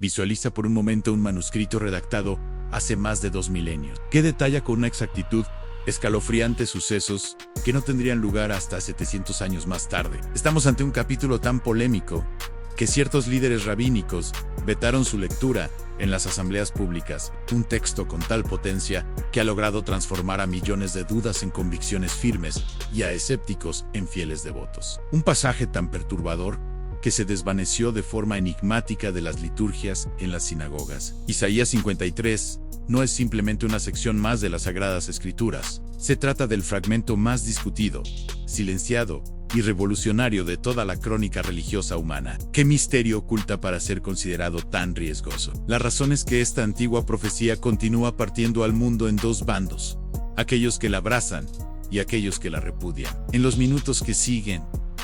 Visualiza por un momento un manuscrito redactado hace más de 2 milenios, que detalla con una exactitud escalofriante sucesos que no tendrían lugar hasta 700 años más tarde. Estamos ante un capítulo tan polémico que ciertos líderes rabínicos vetaron su lectura en las asambleas públicas, un texto con tal potencia que ha logrado transformar a millones de dudas en convicciones firmes y a escépticos en fieles devotos. Un pasaje tan perturbador que se desvaneció de forma enigmática de las liturgias en las sinagogas. Isaías 53 no es simplemente una sección más de las Sagradas Escrituras. Se trata del fragmento más discutido, silenciado y revolucionario de toda la crónica religiosa humana. ¿Qué misterio oculta para ser considerado tan riesgoso? La razón es que esta antigua profecía continúa partiendo al mundo en dos bandos, aquellos que la abrazan y aquellos que la repudian. En los minutos que siguen,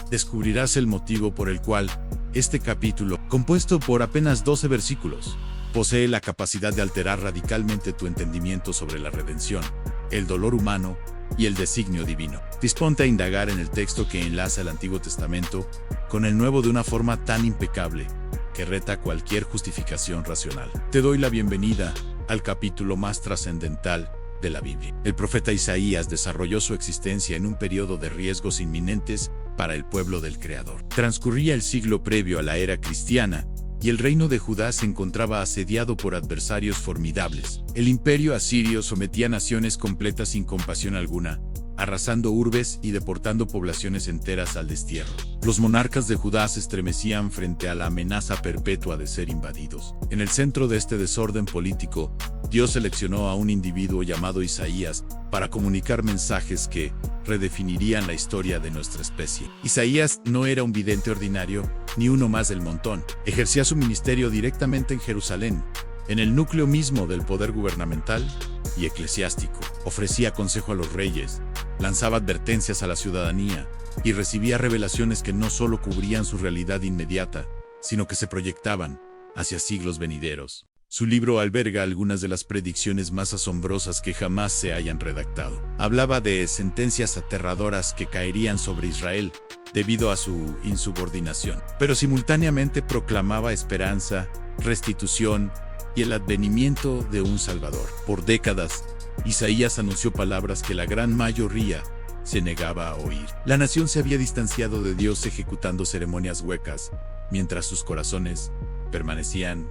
descubrirás el motivo por el cual este capítulo, compuesto por apenas 12 versículos, posee la capacidad de alterar radicalmente tu entendimiento sobre la redención, el dolor humano y el designio divino. Disponte a indagar en el texto que enlaza el Antiguo Testamento con el Nuevo de una forma tan impecable que reta cualquier justificación racional. Te doy la bienvenida al capítulo más trascendental de la Biblia. El profeta Isaías desarrolló su existencia en un periodo de riesgos inminentes para el pueblo del Creador. Transcurría el siglo previo a la era cristiana, y el reino de Judá se encontraba asediado por adversarios formidables. El imperio asirio sometía naciones completas sin compasión alguna, arrasando urbes y deportando poblaciones enteras al destierro. Los monarcas de Judá se estremecían frente a la amenaza perpetua de ser invadidos. En el centro de este desorden político, Dios seleccionó a un individuo llamado Isaías para comunicar mensajes que redefinirían la historia de nuestra especie. Isaías no era un vidente ordinario, ni uno más del montón. Ejercía su ministerio directamente en Jerusalén, en el núcleo mismo del poder gubernamental y eclesiástico. Ofrecía consejo a los reyes, lanzaba advertencias a la ciudadanía y recibía revelaciones que no solo cubrían su realidad inmediata, sino que se proyectaban hacia siglos venideros. Su libro alberga algunas de las predicciones más asombrosas que jamás se hayan redactado. Hablaba de sentencias aterradoras que caerían sobre Israel debido a su insubordinación, pero simultáneamente proclamaba esperanza, restitución y el advenimiento de un Salvador. Por décadas, Isaías anunció palabras que la gran mayoría se negaba a oír. La nación se había distanciado de Dios ejecutando ceremonias huecas, mientras sus corazones permanecían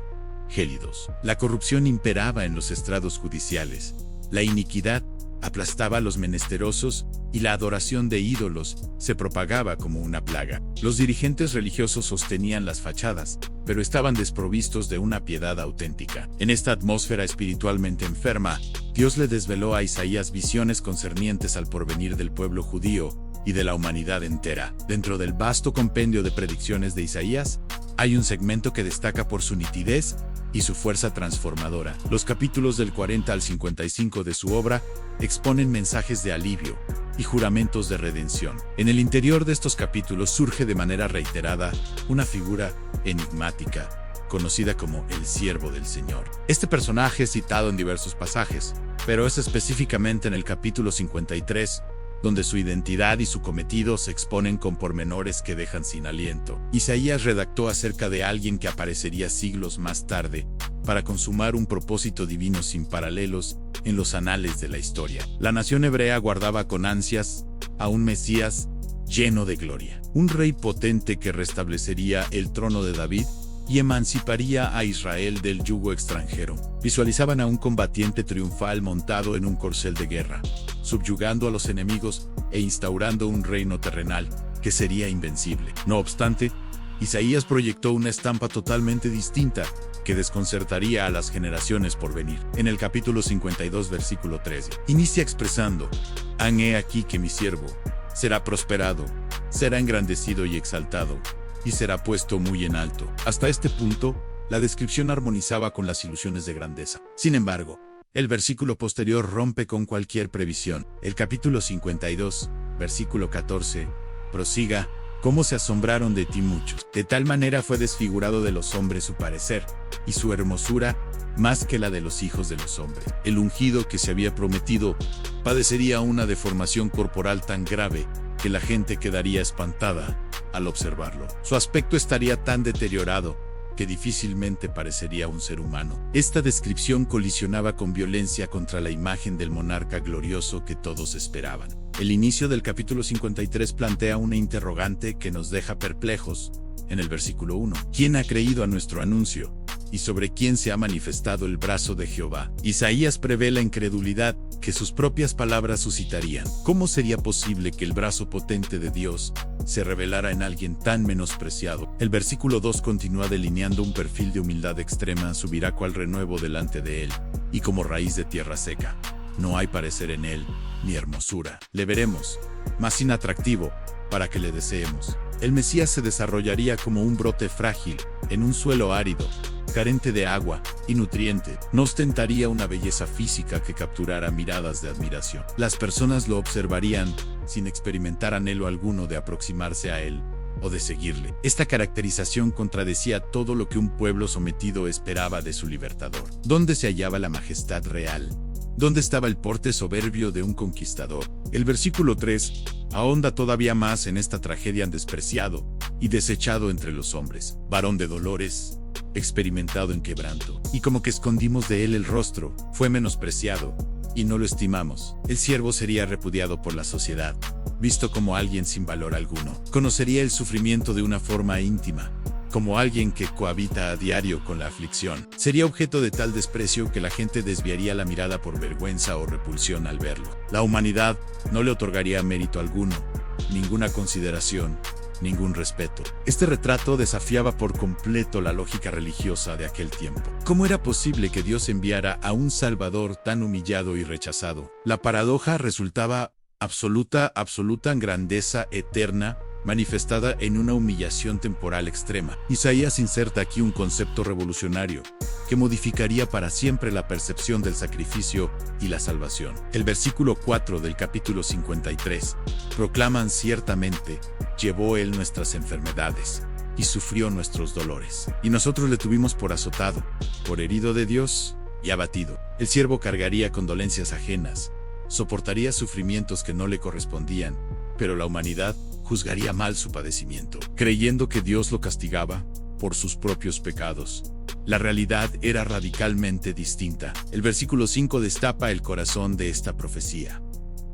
gélidos. La corrupción imperaba en los estrados judiciales, la iniquidad aplastaba a los menesterosos y la adoración de ídolos se propagaba como una plaga. Los dirigentes religiosos sostenían las fachadas, pero estaban desprovistos de una piedad auténtica. En esta atmósfera espiritualmente enferma, Dios le desveló a Isaías visiones concernientes al porvenir del pueblo judío y de la humanidad entera. Dentro del vasto compendio de predicciones de Isaías, hay un segmento que destaca por su nitidez y su fuerza transformadora. Los capítulos del 40 al 55 de su obra exponen mensajes de alivio y juramentos de redención. En el interior de estos capítulos surge de manera reiterada una figura enigmática, conocida como el Siervo del Señor. Este personaje es citado en diversos pasajes, pero es específicamente en el capítulo 53, donde su identidad y su cometido se exponen con pormenores que dejan sin aliento. Isaías redactó acerca de alguien que aparecería siglos más tarde para consumar un propósito divino sin paralelos en los anales de la historia. La nación hebrea aguardaba con ansias a un Mesías lleno de gloria, un rey potente que restablecería el trono de David y emanciparía a Israel del yugo extranjero. Visualizaban a un combatiente triunfal montado en un corcel de guerra, subyugando a los enemigos e instaurando un reino terrenal que sería invencible. No obstante, Isaías proyectó una estampa totalmente distinta que desconcertaría a las generaciones por venir. En el capítulo 52, versículo 13, inicia expresando: «Han he aquí que mi siervo será prosperado, será engrandecido y exaltado, y será puesto muy en alto». Hasta este punto, la descripción armonizaba con las ilusiones de grandeza. Sin embargo, el versículo posterior rompe con cualquier previsión. El capítulo 52, versículo 14, prosiga: «Cómo se asombraron de ti muchos. De tal manera fue desfigurado de los hombres su parecer, y su hermosura más que la de los hijos de los hombres». El ungido que se había prometido padecería una deformación corporal tan grave que la gente quedaría espantada al observarlo. Su aspecto estaría tan deteriorado que difícilmente parecería un ser humano. Esta descripción colisionaba con violencia contra la imagen del monarca glorioso que todos esperaban. El inicio del capítulo 53 plantea una interrogante que nos deja perplejos. En el versículo 1, ¿quién ha creído a nuestro anuncio? ¿Y sobre quién se ha manifestado el brazo de Jehová? Isaías prevé la incredulidad que sus propias palabras suscitarían. ¿Cómo sería posible que el brazo potente de Dios se revelara en alguien tan menospreciado? El versículo 2 continúa delineando un perfil de humildad extrema. Subirá cual renuevo delante de él, y como raíz de tierra seca. No hay parecer en él, ni hermosura. Le veremos, más inatractivo, para que le deseemos. El Mesías se desarrollaría como un brote frágil, en un suelo árido, carente de agua y nutriente. No ostentaría una belleza física que capturara miradas de admiración. Las personas lo observarían sin experimentar anhelo alguno de aproximarse a él o de seguirle. Esta caracterización contradecía todo lo que un pueblo sometido esperaba de su libertador. ¿Dónde se hallaba la majestad real? ¿Dónde estaba el porte soberbio de un conquistador? El versículo 3 ahonda todavía más en esta tragedia despreciado y desechado entre los hombres. Varón de dolores, experimentado en quebranto. Y como que escondimos de él el rostro, fue menospreciado, y no lo estimamos. El siervo sería repudiado por la sociedad, visto como alguien sin valor alguno. Conocería el sufrimiento de una forma íntima, como alguien que cohabita a diario con la aflicción. Sería objeto de tal desprecio que la gente desviaría la mirada por vergüenza o repulsión al verlo. La humanidad no le otorgaría mérito alguno, ninguna consideración, ningún respeto. Este retrato desafiaba por completo la lógica religiosa de aquel tiempo. ¿Cómo era posible que Dios enviara a un Salvador tan humillado y rechazado? La paradoja resultaba absoluta grandeza eterna, manifestada en una humillación temporal extrema. Isaías inserta aquí un concepto revolucionario que modificaría para siempre la percepción del sacrificio y la salvación. El versículo 4 del capítulo 53 proclaman ciertamente: llevó él nuestras enfermedades y sufrió nuestros dolores, y nosotros le tuvimos por azotado, por herido de Dios y abatido. El siervo cargaría con dolencias ajenas, soportaría sufrimientos que no le correspondían, pero la humanidad juzgaría mal su padecimiento, creyendo que Dios lo castigaba por sus propios pecados. La realidad era radicalmente distinta. El versículo 5 destapa el corazón de esta profecía.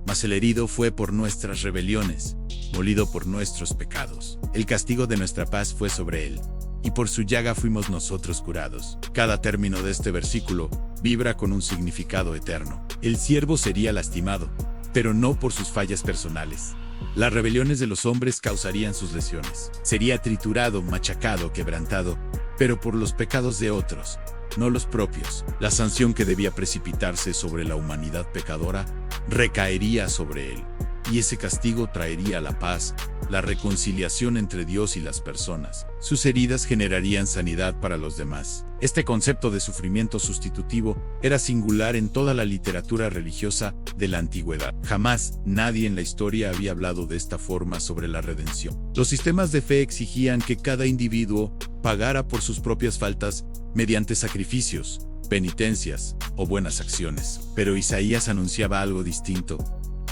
Mas el herido fue por nuestras rebeliones, molido por nuestros pecados. El castigo de nuestra paz fue sobre él, y por su llaga fuimos nosotros curados. Cada término de este versículo vibra con un significado eterno. El siervo sería lastimado, pero no por sus fallas personales. Las rebeliones de los hombres causarían sus lesiones. Sería triturado, machacado, quebrantado, pero por los pecados de otros, no los propios. La sanción que debía precipitarse sobre la humanidad pecadora recaería sobre él, y ese castigo traería la paz, la reconciliación entre Dios y las personas. Sus heridas generarían sanidad para los demás. Este concepto de sufrimiento sustitutivo era singular en toda la literatura religiosa de la antigüedad. Jamás nadie en la historia había hablado de esta forma sobre la redención. Los sistemas de fe exigían que cada individuo pagara por sus propias faltas mediante sacrificios, penitencias o buenas acciones. Pero Isaías anunciaba algo distinto.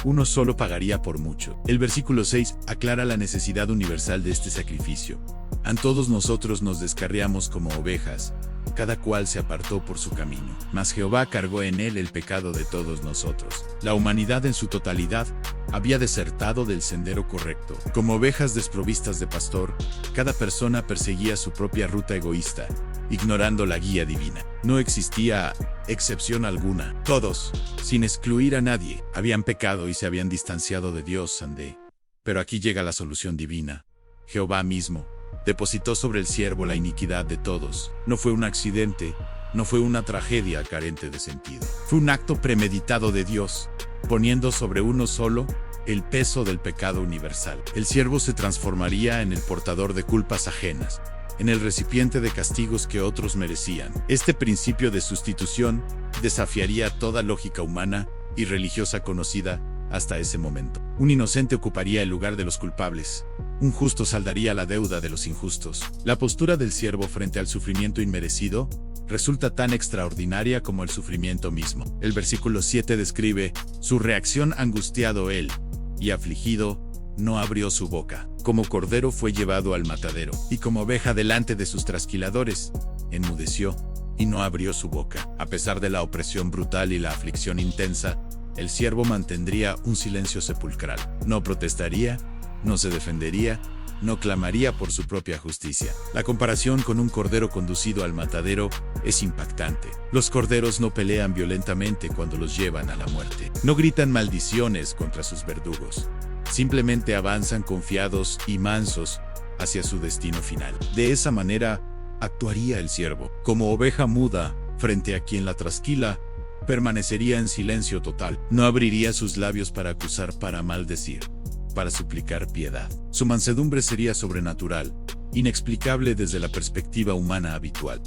Uno solo pagaría por mucho. El versículo 6 aclara la necesidad universal de este sacrificio. A todos nosotros nos descarriamos como ovejas, cada cual se apartó por su camino. Mas Jehová cargó en él el pecado de todos nosotros. La humanidad en su totalidad había desertado del sendero correcto. Como ovejas desprovistas de pastor, cada persona perseguía su propia ruta egoísta, ignorando la guía divina. No existía excepción alguna. Todos, sin excluir a nadie, habían pecado y se habían distanciado de Dios. Pero aquí llega la solución divina. Jehová mismo depositó sobre el siervo la iniquidad de todos. No fue un accidente, no fue una tragedia carente de sentido. Fue un acto premeditado de Dios, poniendo sobre uno solo el peso del pecado universal. El siervo se transformaría en el portador de culpas ajenas, en el recipiente de castigos que otros merecían. Este principio de sustitución desafiaría toda lógica humana y religiosa conocida hasta ese momento. Un inocente ocuparía el lugar de los culpables. Un justo saldaría la deuda de los injustos. La postura del siervo frente al sufrimiento inmerecido resulta tan extraordinaria como el sufrimiento mismo. El versículo 7 describe su reacción: angustiado él y afligido, no abrió su boca. Como cordero fue llevado al matadero, y como oveja delante de sus trasquiladores, enmudeció y no abrió su boca. A pesar de la opresión brutal y la aflicción intensa, el siervo mantendría un silencio sepulcral. No protestaría, no se defendería, no clamaría por su propia justicia. La comparación con un cordero conducido al matadero es impactante. Los corderos no pelean violentamente cuando los llevan a la muerte. No gritan maldiciones contra sus verdugos. Simplemente avanzan confiados y mansos hacia su destino final. De esa manera, actuaría el siervo. Como oveja muda, frente a quien la trasquila, permanecería en silencio total. No abriría sus labios para acusar, para maldecir, para suplicar piedad. Su mansedumbre sería sobrenatural, inexplicable desde la perspectiva humana habitual.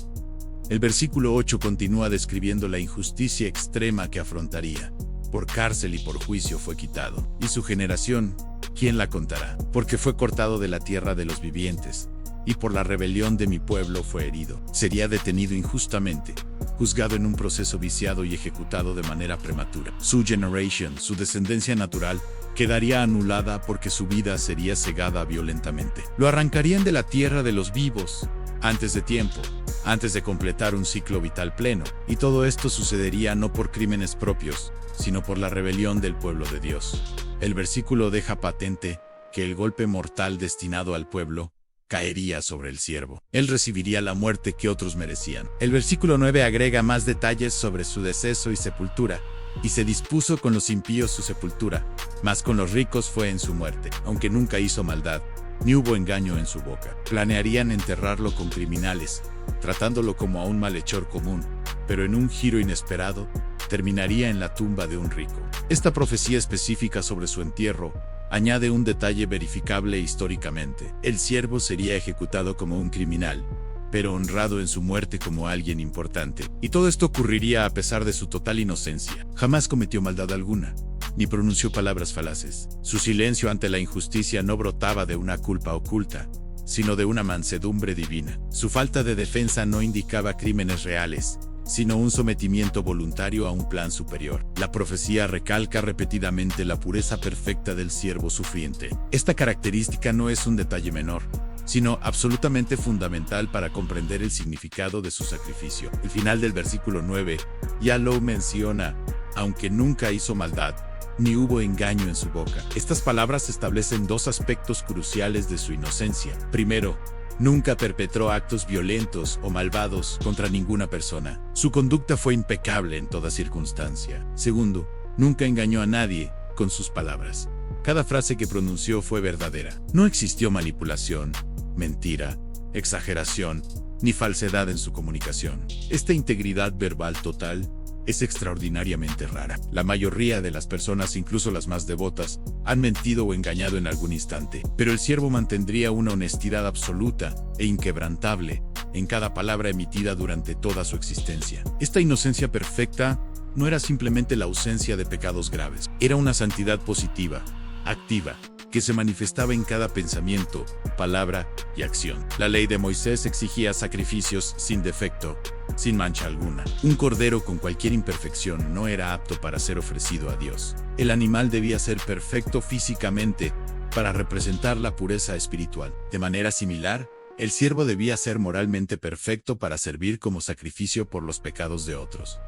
El versículo 8 continúa describiendo la injusticia extrema que afrontaría. Por cárcel y por juicio fue quitado. Y su generación, ¿quién la contará? Porque fue cortado de la tierra de los vivientes, y por la rebelión de mi pueblo fue herido. Sería detenido injustamente, juzgado en un proceso viciado y ejecutado de manera prematura. Su generation, su descendencia natural, quedaría anulada porque su vida sería cegada violentamente. Lo arrancarían de la tierra de los vivos, antes de tiempo, antes de completar un ciclo vital pleno. Y todo esto sucedería no por crímenes propios, sino por la rebelión del pueblo de Dios. El versículo deja patente que el golpe mortal destinado al pueblo caería sobre el siervo. Él recibiría la muerte que otros merecían. El versículo 9 agrega más detalles sobre su deceso y sepultura. Y se dispuso con los impíos su sepultura, mas con los ricos fue en su muerte. Aunque nunca hizo maldad, ni hubo engaño en su boca. Planearían enterrarlo con criminales, tratándolo como a un malhechor común, pero en un giro inesperado, terminaría en la tumba de un rico. Esta profecía específica sobre su entierro añade un detalle verificable históricamente. El siervo sería ejecutado como un criminal, pero honrado en su muerte como alguien importante. Y todo esto ocurriría a pesar de su total inocencia. Jamás cometió maldad alguna, ni pronunció palabras falaces. Su silencio ante la injusticia no brotaba de una culpa oculta, sino de una mansedumbre divina. Su falta de defensa no indicaba crímenes reales, sino un sometimiento voluntario a un plan superior. La profecía recalca repetidamente la pureza perfecta del siervo sufriente. Esta característica no es un detalle menor, sino absolutamente fundamental para comprender el significado de su sacrificio. El final del versículo 9 ya lo menciona, aunque nunca hizo maldad, ni hubo engaño en su boca. Estas palabras establecen dos aspectos cruciales de su inocencia. Primero, nunca perpetró actos violentos o malvados contra ninguna persona. Su conducta fue impecable en toda circunstancia. Segundo, nunca engañó a nadie con sus palabras. Cada frase que pronunció fue verdadera. No existió manipulación, mentira, exageración, ni falsedad en su comunicación. Esta integridad verbal total es extraordinariamente rara. La mayoría de las personas, incluso las más devotas, han mentido o engañado en algún instante. Pero el siervo mantendría una honestidad absoluta e inquebrantable en cada palabra emitida durante toda su existencia. Esta inocencia perfecta no era simplemente la ausencia de pecados graves. Era una santidad positiva, activa, que se manifestaba en cada pensamiento, palabra y acción. La ley de Moisés exigía sacrificios sin defecto, sin mancha alguna. Un cordero con cualquier imperfección no era apto para ser ofrecido a Dios. El animal debía ser perfecto físicamente para representar la pureza espiritual. De manera similar, el siervo debía ser moralmente perfecto para servir como sacrificio por los pecados de otros.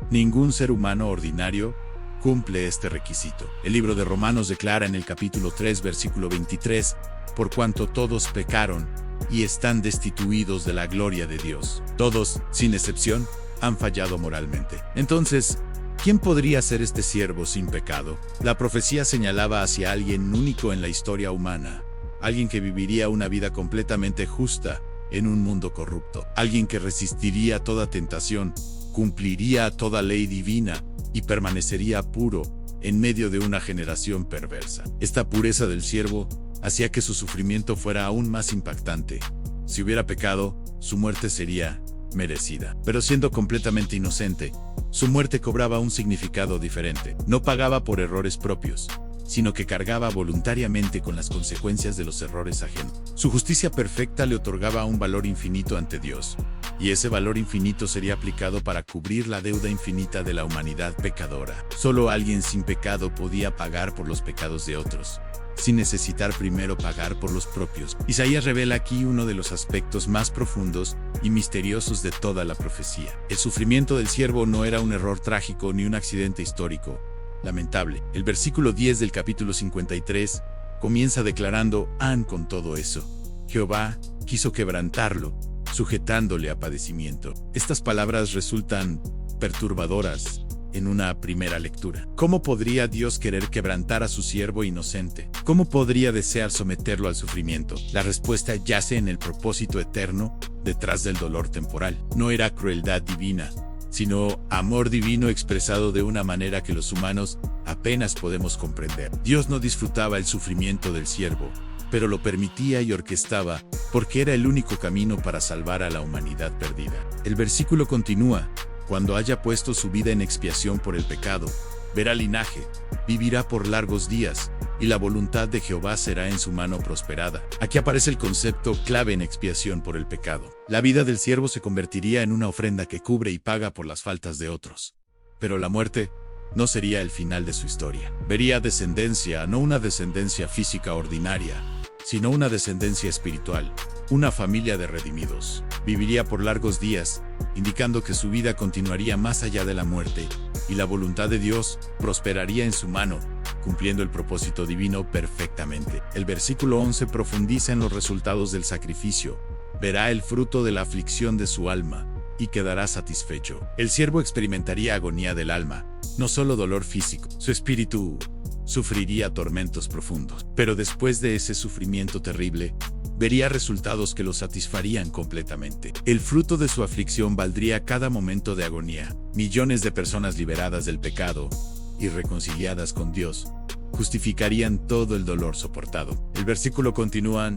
Ningún ser humano ordinario cumple este requisito. El libro de Romanos declara en el capítulo 3, versículo 23, por cuanto todos pecaron y están destituidos de la gloria de Dios. Todos, sin excepción, han fallado moralmente. Entonces, ¿quién podría ser este siervo sin pecado? La profecía señalaba hacia alguien único en la historia humana, alguien que viviría una vida completamente justa en un mundo corrupto, alguien que resistiría toda tentación, cumpliría toda ley divina y permanecería puro en medio de una generación perversa. Esta pureza del siervo hacía que su sufrimiento fuera aún más impactante. Si hubiera pecado, su muerte sería merecida. Pero siendo completamente inocente, su muerte cobraba un significado diferente. No pagaba por errores propios, sino que cargaba voluntariamente con las consecuencias de los errores ajenos. Su justicia perfecta le otorgaba un valor infinito ante Dios, y ese valor infinito sería aplicado para cubrir la deuda infinita de la humanidad pecadora. Solo alguien sin pecado podía pagar por los pecados de otros, sin necesitar primero pagar por los propios. Isaías revela aquí uno de los aspectos más profundos y misteriosos de toda la profecía. El sufrimiento del siervo no era un error trágico ni un accidente histórico lamentable. El versículo 10 del capítulo 53 comienza declarando: con todo eso, Jehová quiso quebrantarlo, sujetándole a padecimiento. Estas palabras resultan perturbadoras en una primera lectura. ¿Cómo podría Dios querer quebrantar a su siervo inocente? ¿Cómo podría desear someterlo al sufrimiento? La respuesta yace en el propósito eterno detrás del dolor temporal. No era crueldad divina, sino amor divino expresado de una manera que los humanos apenas podemos comprender. Dios no disfrutaba el sufrimiento del siervo, pero lo permitía y orquestaba porque era el único camino para salvar a la humanidad perdida. El versículo continúa: cuando haya puesto su vida en expiación por el pecado, verá linaje, vivirá por largos días, y la voluntad de Jehová será en su mano prosperada. Aquí aparece el concepto clave en expiación por el pecado. La vida del siervo se convertiría en una ofrenda que cubre y paga por las faltas de otros. Pero la muerte no sería el final de su historia. Vería descendencia, no una descendencia física ordinaria, sino una descendencia espiritual, una familia de redimidos. Viviría por largos días, indicando que su vida continuaría más allá de la muerte, y la voluntad de Dios prosperaría en su mano, cumpliendo el propósito divino perfectamente. El versículo 11 profundiza en los resultados del sacrificio. Verá el fruto de la aflicción de su alma, y quedará satisfecho. El siervo experimentaría agonía del alma, no solo dolor físico. Su espíritu sufriría tormentos profundos. Pero después de ese sufrimiento terrible, vería resultados que lo satisfarían completamente. El fruto de su aflicción valdría cada momento de agonía. Millones de personas liberadas del pecado y reconciliadas con Dios justificarían todo el dolor soportado. El versículo continúa: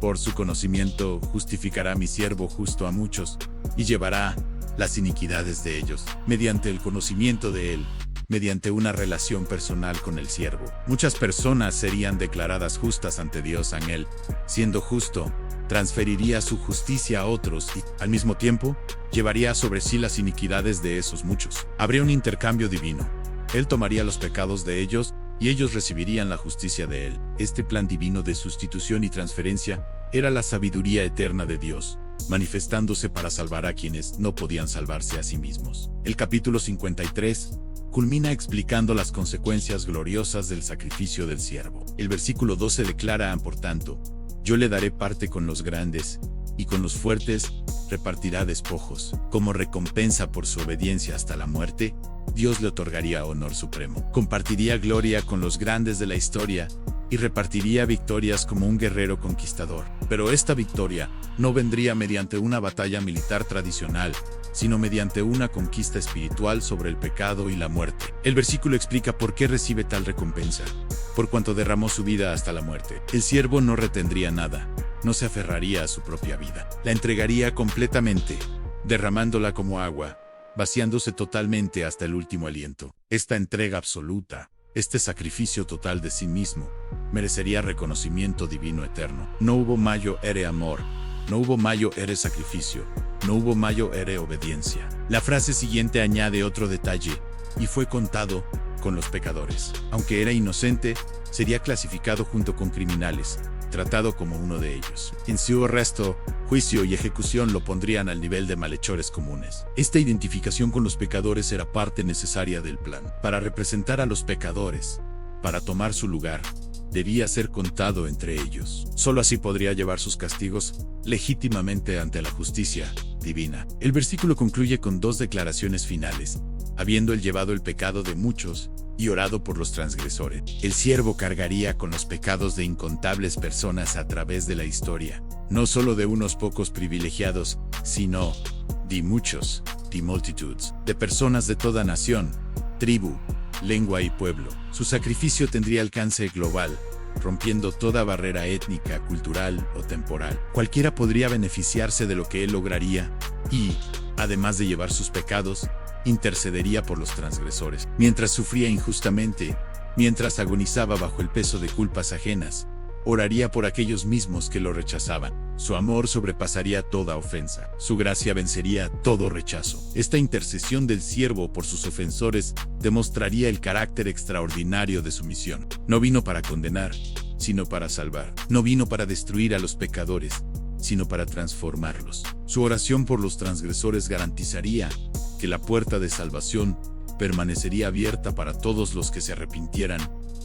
por su conocimiento justificará mi siervo justo a muchos, y llevará las iniquidades de ellos. Mediante el conocimiento de él, mediante una relación personal con el siervo, muchas personas serían declaradas justas ante Dios en él. Siendo justo, transferiría su justicia a otros y, al mismo tiempo, llevaría sobre sí las iniquidades de esos muchos. Habría un intercambio divino. Él tomaría los pecados de ellos y ellos recibirían la justicia de él. Este plan divino de sustitución y transferencia era la sabiduría eterna de Dios, manifestándose para salvar a quienes no podían salvarse a sí mismos. El capítulo 53 culmina explicando las consecuencias gloriosas del sacrificio del siervo. El versículo 12 declara: por tanto, yo le daré parte con los grandes, y con los fuertes repartirá despojos. Como recompensa por su obediencia hasta la muerte, Dios le otorgaría honor supremo. Compartiría gloria con los grandes de la historia y repartiría victorias como un guerrero conquistador. Pero esta victoria no vendría mediante una batalla militar tradicional, sino mediante una conquista espiritual sobre el pecado y la muerte. El versículo explica por qué recibe tal recompensa: por cuanto derramó su vida hasta la muerte. El siervo no retendría nada, no se aferraría a su propia vida. La entregaría completamente, derramándola como agua, vaciándose totalmente hasta el último aliento. Esta entrega absoluta, este sacrificio total de sí mismo, merecería reconocimiento divino eterno. No hubo mayo ere amor, no hubo mayo ere sacrificio, no hubo mayo ere obediencia. La frase siguiente añade otro detalle: y fue contado con los pecadores. Aunque era inocente, sería clasificado junto con criminales, tratado como uno de ellos. En su arresto, juicio y ejecución lo pondrían al nivel de malhechores comunes. Esta identificación con los pecadores era parte necesaria del plan. Para representar a los pecadores, para tomar su lugar, debía ser contado entre ellos. Solo así podría llevar sus castigos legítimamente ante la justicia divina. El versículo concluye con dos declaraciones finales: habiendo él llevado el pecado de muchos y orado por los transgresores. El siervo cargaría con los pecados de incontables personas a través de la historia, no solo de unos pocos privilegiados, sino de muchos, de multitudes, de personas de toda nación, tribu, lengua y pueblo. Su sacrificio tendría alcance global, rompiendo toda barrera étnica, cultural o temporal. Cualquiera podría beneficiarse de lo que él lograría y, además de llevar sus pecados, intercedería por los transgresores. Mientras sufría injustamente, mientras agonizaba bajo el peso de culpas ajenas, oraría por aquellos mismos que lo rechazaban. Su amor sobrepasaría toda ofensa. Su gracia vencería todo rechazo. Esta intercesión del siervo por sus ofensores demostraría el carácter extraordinario de su misión. No vino para condenar, sino para salvar. No vino para destruir a los pecadores, sino para transformarlos. Su oración por los transgresores garantizaría que la puerta de salvación permanecería abierta para todos los que se arrepintieran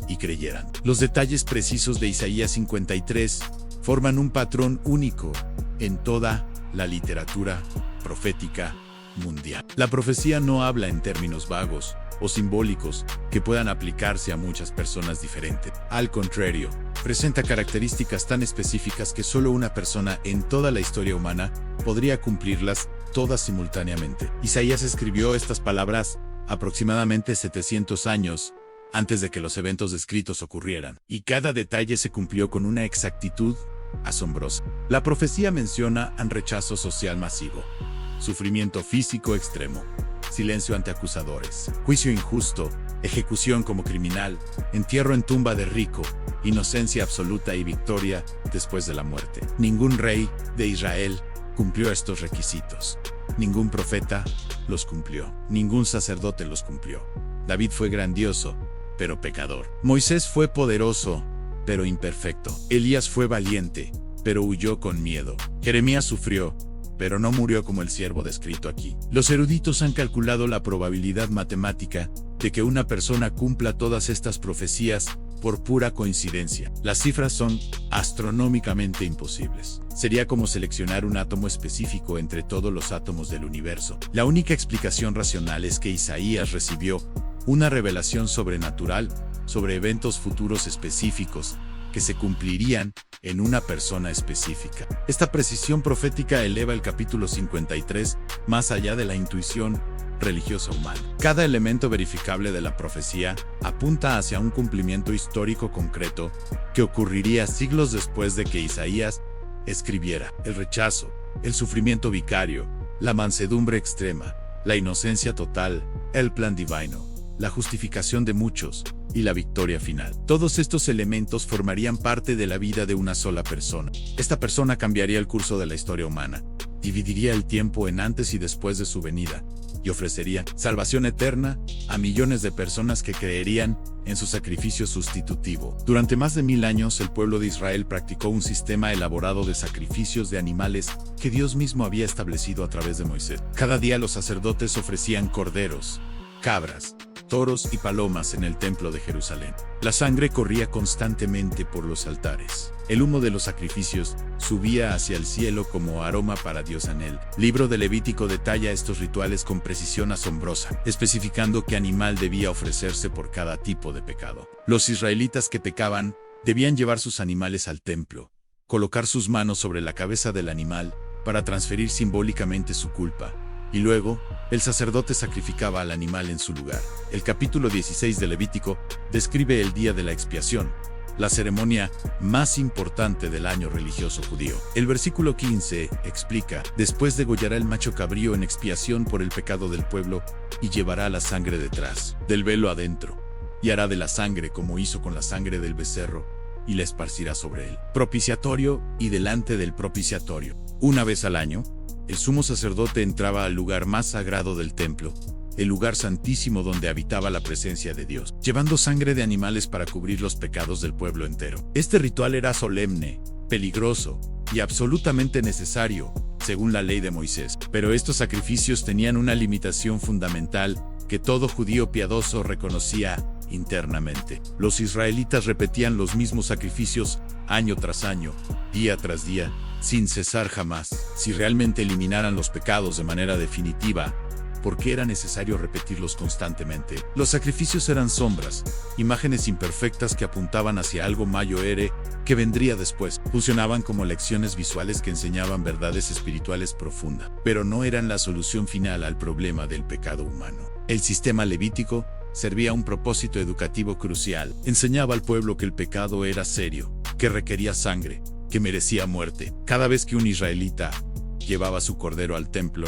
y creyeran. Los detalles precisos de Isaías 53 forman un patrón único en toda la literatura profética mundial. La profecía no habla en términos vagos o simbólicos que puedan aplicarse a muchas personas diferentes. Al contrario, presenta características tan específicas que solo una persona en toda la historia humana podría cumplirlas todas simultáneamente. Isaías escribió estas palabras aproximadamente 700 años antes de que los eventos descritos ocurrieran, y cada detalle se cumplió con una exactitud asombrosa. La profecía menciona un rechazo social masivo, sufrimiento físico extremo, silencio ante acusadores, juicio injusto, ejecución como criminal, entierro en tumba de rico, inocencia absoluta y victoria después de la muerte. Ningún rey de Israel cumplió estos requisitos. Ningún profeta los cumplió. Ningún sacerdote los cumplió. David fue grandioso, pero pecador. Moisés fue poderoso, pero imperfecto. Elías fue valiente, pero huyó con miedo. Jeremías sufrió, pero no murió como el siervo descrito aquí. Los eruditos han calculado la probabilidad matemática de que una persona cumpla todas estas profecías por pura coincidencia. Las cifras son astronómicamente imposibles. Sería como seleccionar un átomo específico entre todos los átomos del universo. La única explicación racional es que Isaías recibió una revelación sobrenatural sobre eventos futuros específicos que se cumplirían en una persona específica. Esta precisión profética eleva el capítulo 53 más allá de la intuición religiosa humana. Cada elemento verificable de la profecía apunta hacia un cumplimiento histórico concreto que ocurriría siglos después de que Isaías escribiera. El rechazo, el sufrimiento vicario, la mansedumbre extrema, la inocencia total, el plan divino, la justificación de muchos y la victoria final. Todos estos elementos formarían parte de la vida de una sola persona. Esta persona cambiaría el curso de la historia humana, dividiría el tiempo en antes y después de su venida, y ofrecería salvación eterna a millones de personas que creerían en su sacrificio sustitutivo. Durante más de 1000 años, el pueblo de Israel practicó un sistema elaborado de sacrificios de animales que Dios mismo había establecido a través de Moisés. Cada día los sacerdotes ofrecían corderos, cabras, toros y palomas en el templo de Jerusalén. La sangre corría constantemente por los altares. El humo de los sacrificios subía hacia el cielo como aroma para Dios. El libro de Levítico detalla estos rituales con precisión asombrosa, especificando qué animal debía ofrecerse por cada tipo de pecado. Los israelitas que pecaban debían llevar sus animales al templo, colocar sus manos sobre la cabeza del animal para transferir simbólicamente su culpa, y luego, el sacerdote sacrificaba al animal en su lugar. El capítulo 16 de Levítico describe el día de la expiación, la ceremonia más importante del año religioso judío. El versículo 15 explica: después degollará el macho cabrío en expiación por el pecado del pueblo y llevará la sangre detrás, del velo adentro, y hará de la sangre como hizo con la sangre del becerro, y la esparcirá sobre el propiciatorio y delante del propiciatorio. Una vez al año, el sumo sacerdote entraba al lugar más sagrado del templo, el lugar santísimo donde habitaba la presencia de Dios, llevando sangre de animales para cubrir los pecados del pueblo entero. Este ritual era solemne, peligroso y absolutamente necesario, según la ley de Moisés. Pero estos sacrificios tenían una limitación fundamental que todo judío piadoso reconocía internamente. Los israelitas repetían los mismos sacrificios año tras año, día tras día, sin cesar jamás. Si realmente eliminaran los pecados de manera definitiva, ¿por qué era necesario repetirlos constantemente? Los sacrificios eran sombras, imágenes imperfectas que apuntaban hacia algo mayor que vendría después. Funcionaban como lecciones visuales que enseñaban verdades espirituales profundas, pero no eran la solución final al problema del pecado humano. El sistema levítico servía a un propósito educativo crucial. Enseñaba al pueblo que el pecado era serio, que requería sangre, que merecía muerte. Cada vez que un israelita llevaba su cordero al templo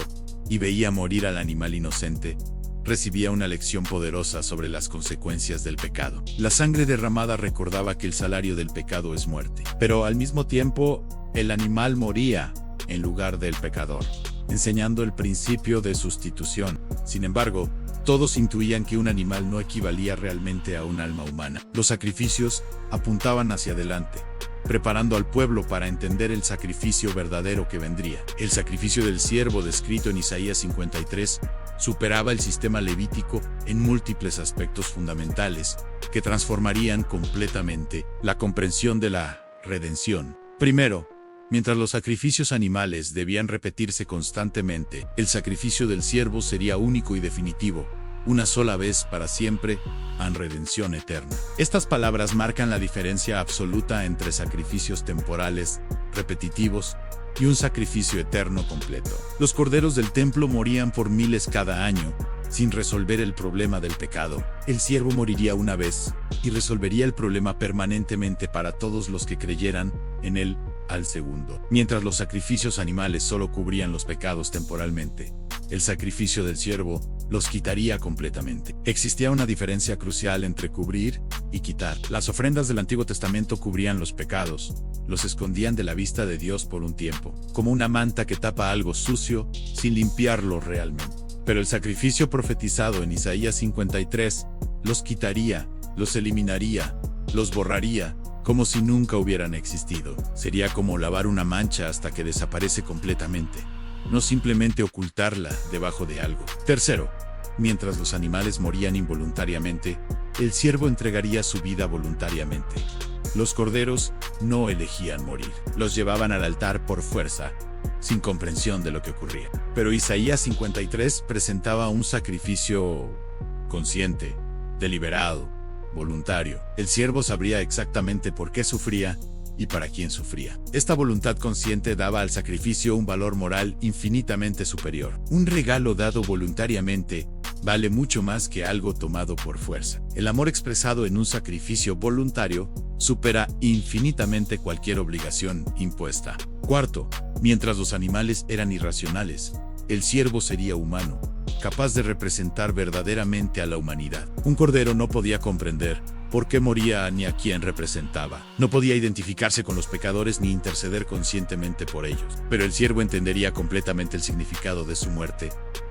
y veía morir al animal inocente, recibía una lección poderosa sobre las consecuencias del pecado. La sangre derramada recordaba que el salario del pecado es muerte, pero al mismo tiempo, el animal moría en lugar del pecador. enseñando el principio de sustitución. Sin embargo, todos intuían que un animal no equivalía realmente a un alma humana. Los sacrificios apuntaban hacia adelante, preparando al pueblo para entender el sacrificio verdadero que vendría. El sacrificio del ciervo descrito en Isaías 53 superaba el sistema levítico en múltiples aspectos fundamentales que transformarían completamente la comprensión de la redención. Primero, mientras los sacrificios animales debían repetirse constantemente, el sacrificio del ciervo sería único y definitivo, una sola vez para siempre, en redención eterna. Estas palabras marcan la diferencia absoluta entre sacrificios temporales, repetitivos, y un sacrificio eterno completo. Los corderos del templo morían por miles cada año, sin resolver el problema del pecado. El siervo moriría una vez, y resolvería el problema permanentemente para todos los que creyeran en él al segundo. Mientras los sacrificios animales solo cubrían los pecados temporalmente, el sacrificio del siervo los quitaría completamente. Existía una diferencia crucial entre cubrir y quitar. Las ofrendas del Antiguo Testamento cubrían los pecados, los escondían de la vista de Dios por un tiempo, como una manta que tapa algo sucio sin limpiarlo realmente. Pero el sacrificio profetizado en Isaías 53 los quitaría, los eliminaría, los borraría, como si nunca hubieran existido. Sería como lavar una mancha hasta que desaparece completamente, no simplemente ocultarla debajo de algo. Tercero, mientras los animales morían involuntariamente, el siervo entregaría su vida voluntariamente. Los corderos no elegían morir, los llevaban al altar por fuerza, sin comprensión de lo que ocurría. Pero Isaías 53 presentaba un sacrificio consciente, deliberado, voluntario. El siervo sabría exactamente por qué sufría y para quién sufría. Esta voluntad consciente daba al sacrificio un valor moral infinitamente superior. Un regalo dado voluntariamente vale mucho más que algo tomado por fuerza. El amor expresado en un sacrificio voluntario supera infinitamente cualquier obligación impuesta. Cuarto, mientras los animales eran irracionales, el siervo sería humano, capaz de representar verdaderamente a la humanidad. Un cordero no podía comprender por qué moría ni a quién representaba. No podía identificarse con los pecadores ni interceder conscientemente por ellos. Pero el siervo entendería completamente el significado de su muerte,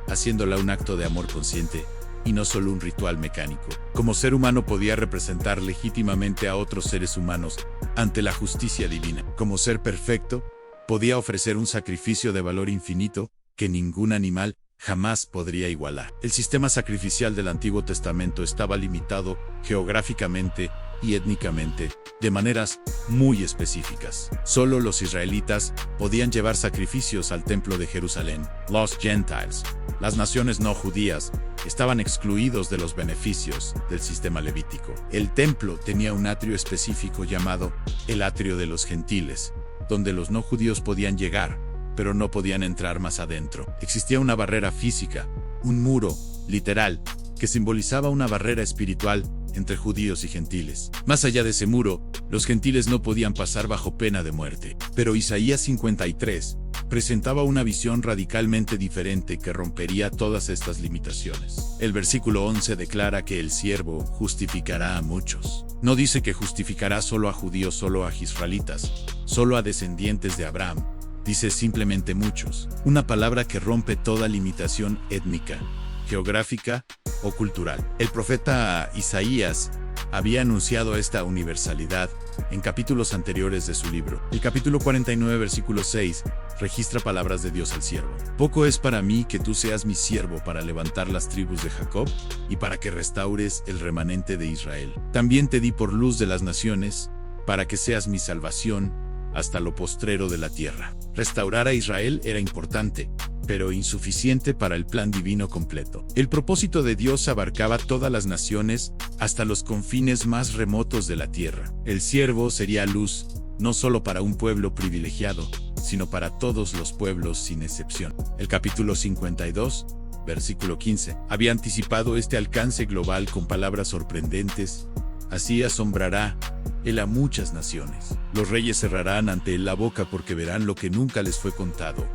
haciéndola un acto de amor consciente y no solo un ritual mecánico. Como ser humano podía representar legítimamente a otros seres humanos ante la justicia divina. Como ser perfecto, podía ofrecer un sacrificio de valor infinito que ningún animal jamás podría igualar. El sistema sacrificial del Antiguo Testamento estaba limitado geográficamente y étnicamente, de maneras muy específicas. Solo los israelitas podían llevar sacrificios al templo de Jerusalén. Los gentiles, las naciones no judías, estaban excluidos de los beneficios del sistema levítico. El templo tenía un atrio específico llamado el atrio de los gentiles, donde los no judíos podían llegar, pero no podían entrar más adentro. Existía una barrera física, un muro, literal, que simbolizaba una barrera espiritual entre judíos y gentiles. Más allá de ese muro, los gentiles no podían pasar bajo pena de muerte. Pero Isaías 53 presentaba una visión radicalmente diferente que rompería todas estas limitaciones. El versículo 11 declara que el siervo justificará a muchos. No dice que justificará solo a judíos, solo a israelitas, solo a descendientes de Abraham. Dice simplemente muchos, una palabra que rompe toda limitación étnica, geográfica o cultural. El profeta Isaías había anunciado esta universalidad en capítulos anteriores de su libro. El capítulo 49, versículo 6, registra palabras de Dios al siervo. Poco es para mí que tú seas mi siervo para levantar las tribus de Jacob y para que restaures el remanente de Israel. También te di por luz de las naciones, para que seas mi salvación hasta lo postrero de la tierra. Restaurar a Israel era importante, pero insuficiente para el plan divino completo. El propósito de Dios abarcaba todas las naciones hasta los confines más remotos de la tierra. El siervo sería luz, no solo para un pueblo privilegiado, sino para todos los pueblos sin excepción. El capítulo 52, versículo 15, había anticipado este alcance global con palabras sorprendentes. Así asombrará él a muchas naciones. Los reyes cerrarán ante él la boca porque verán lo que nunca les fue contado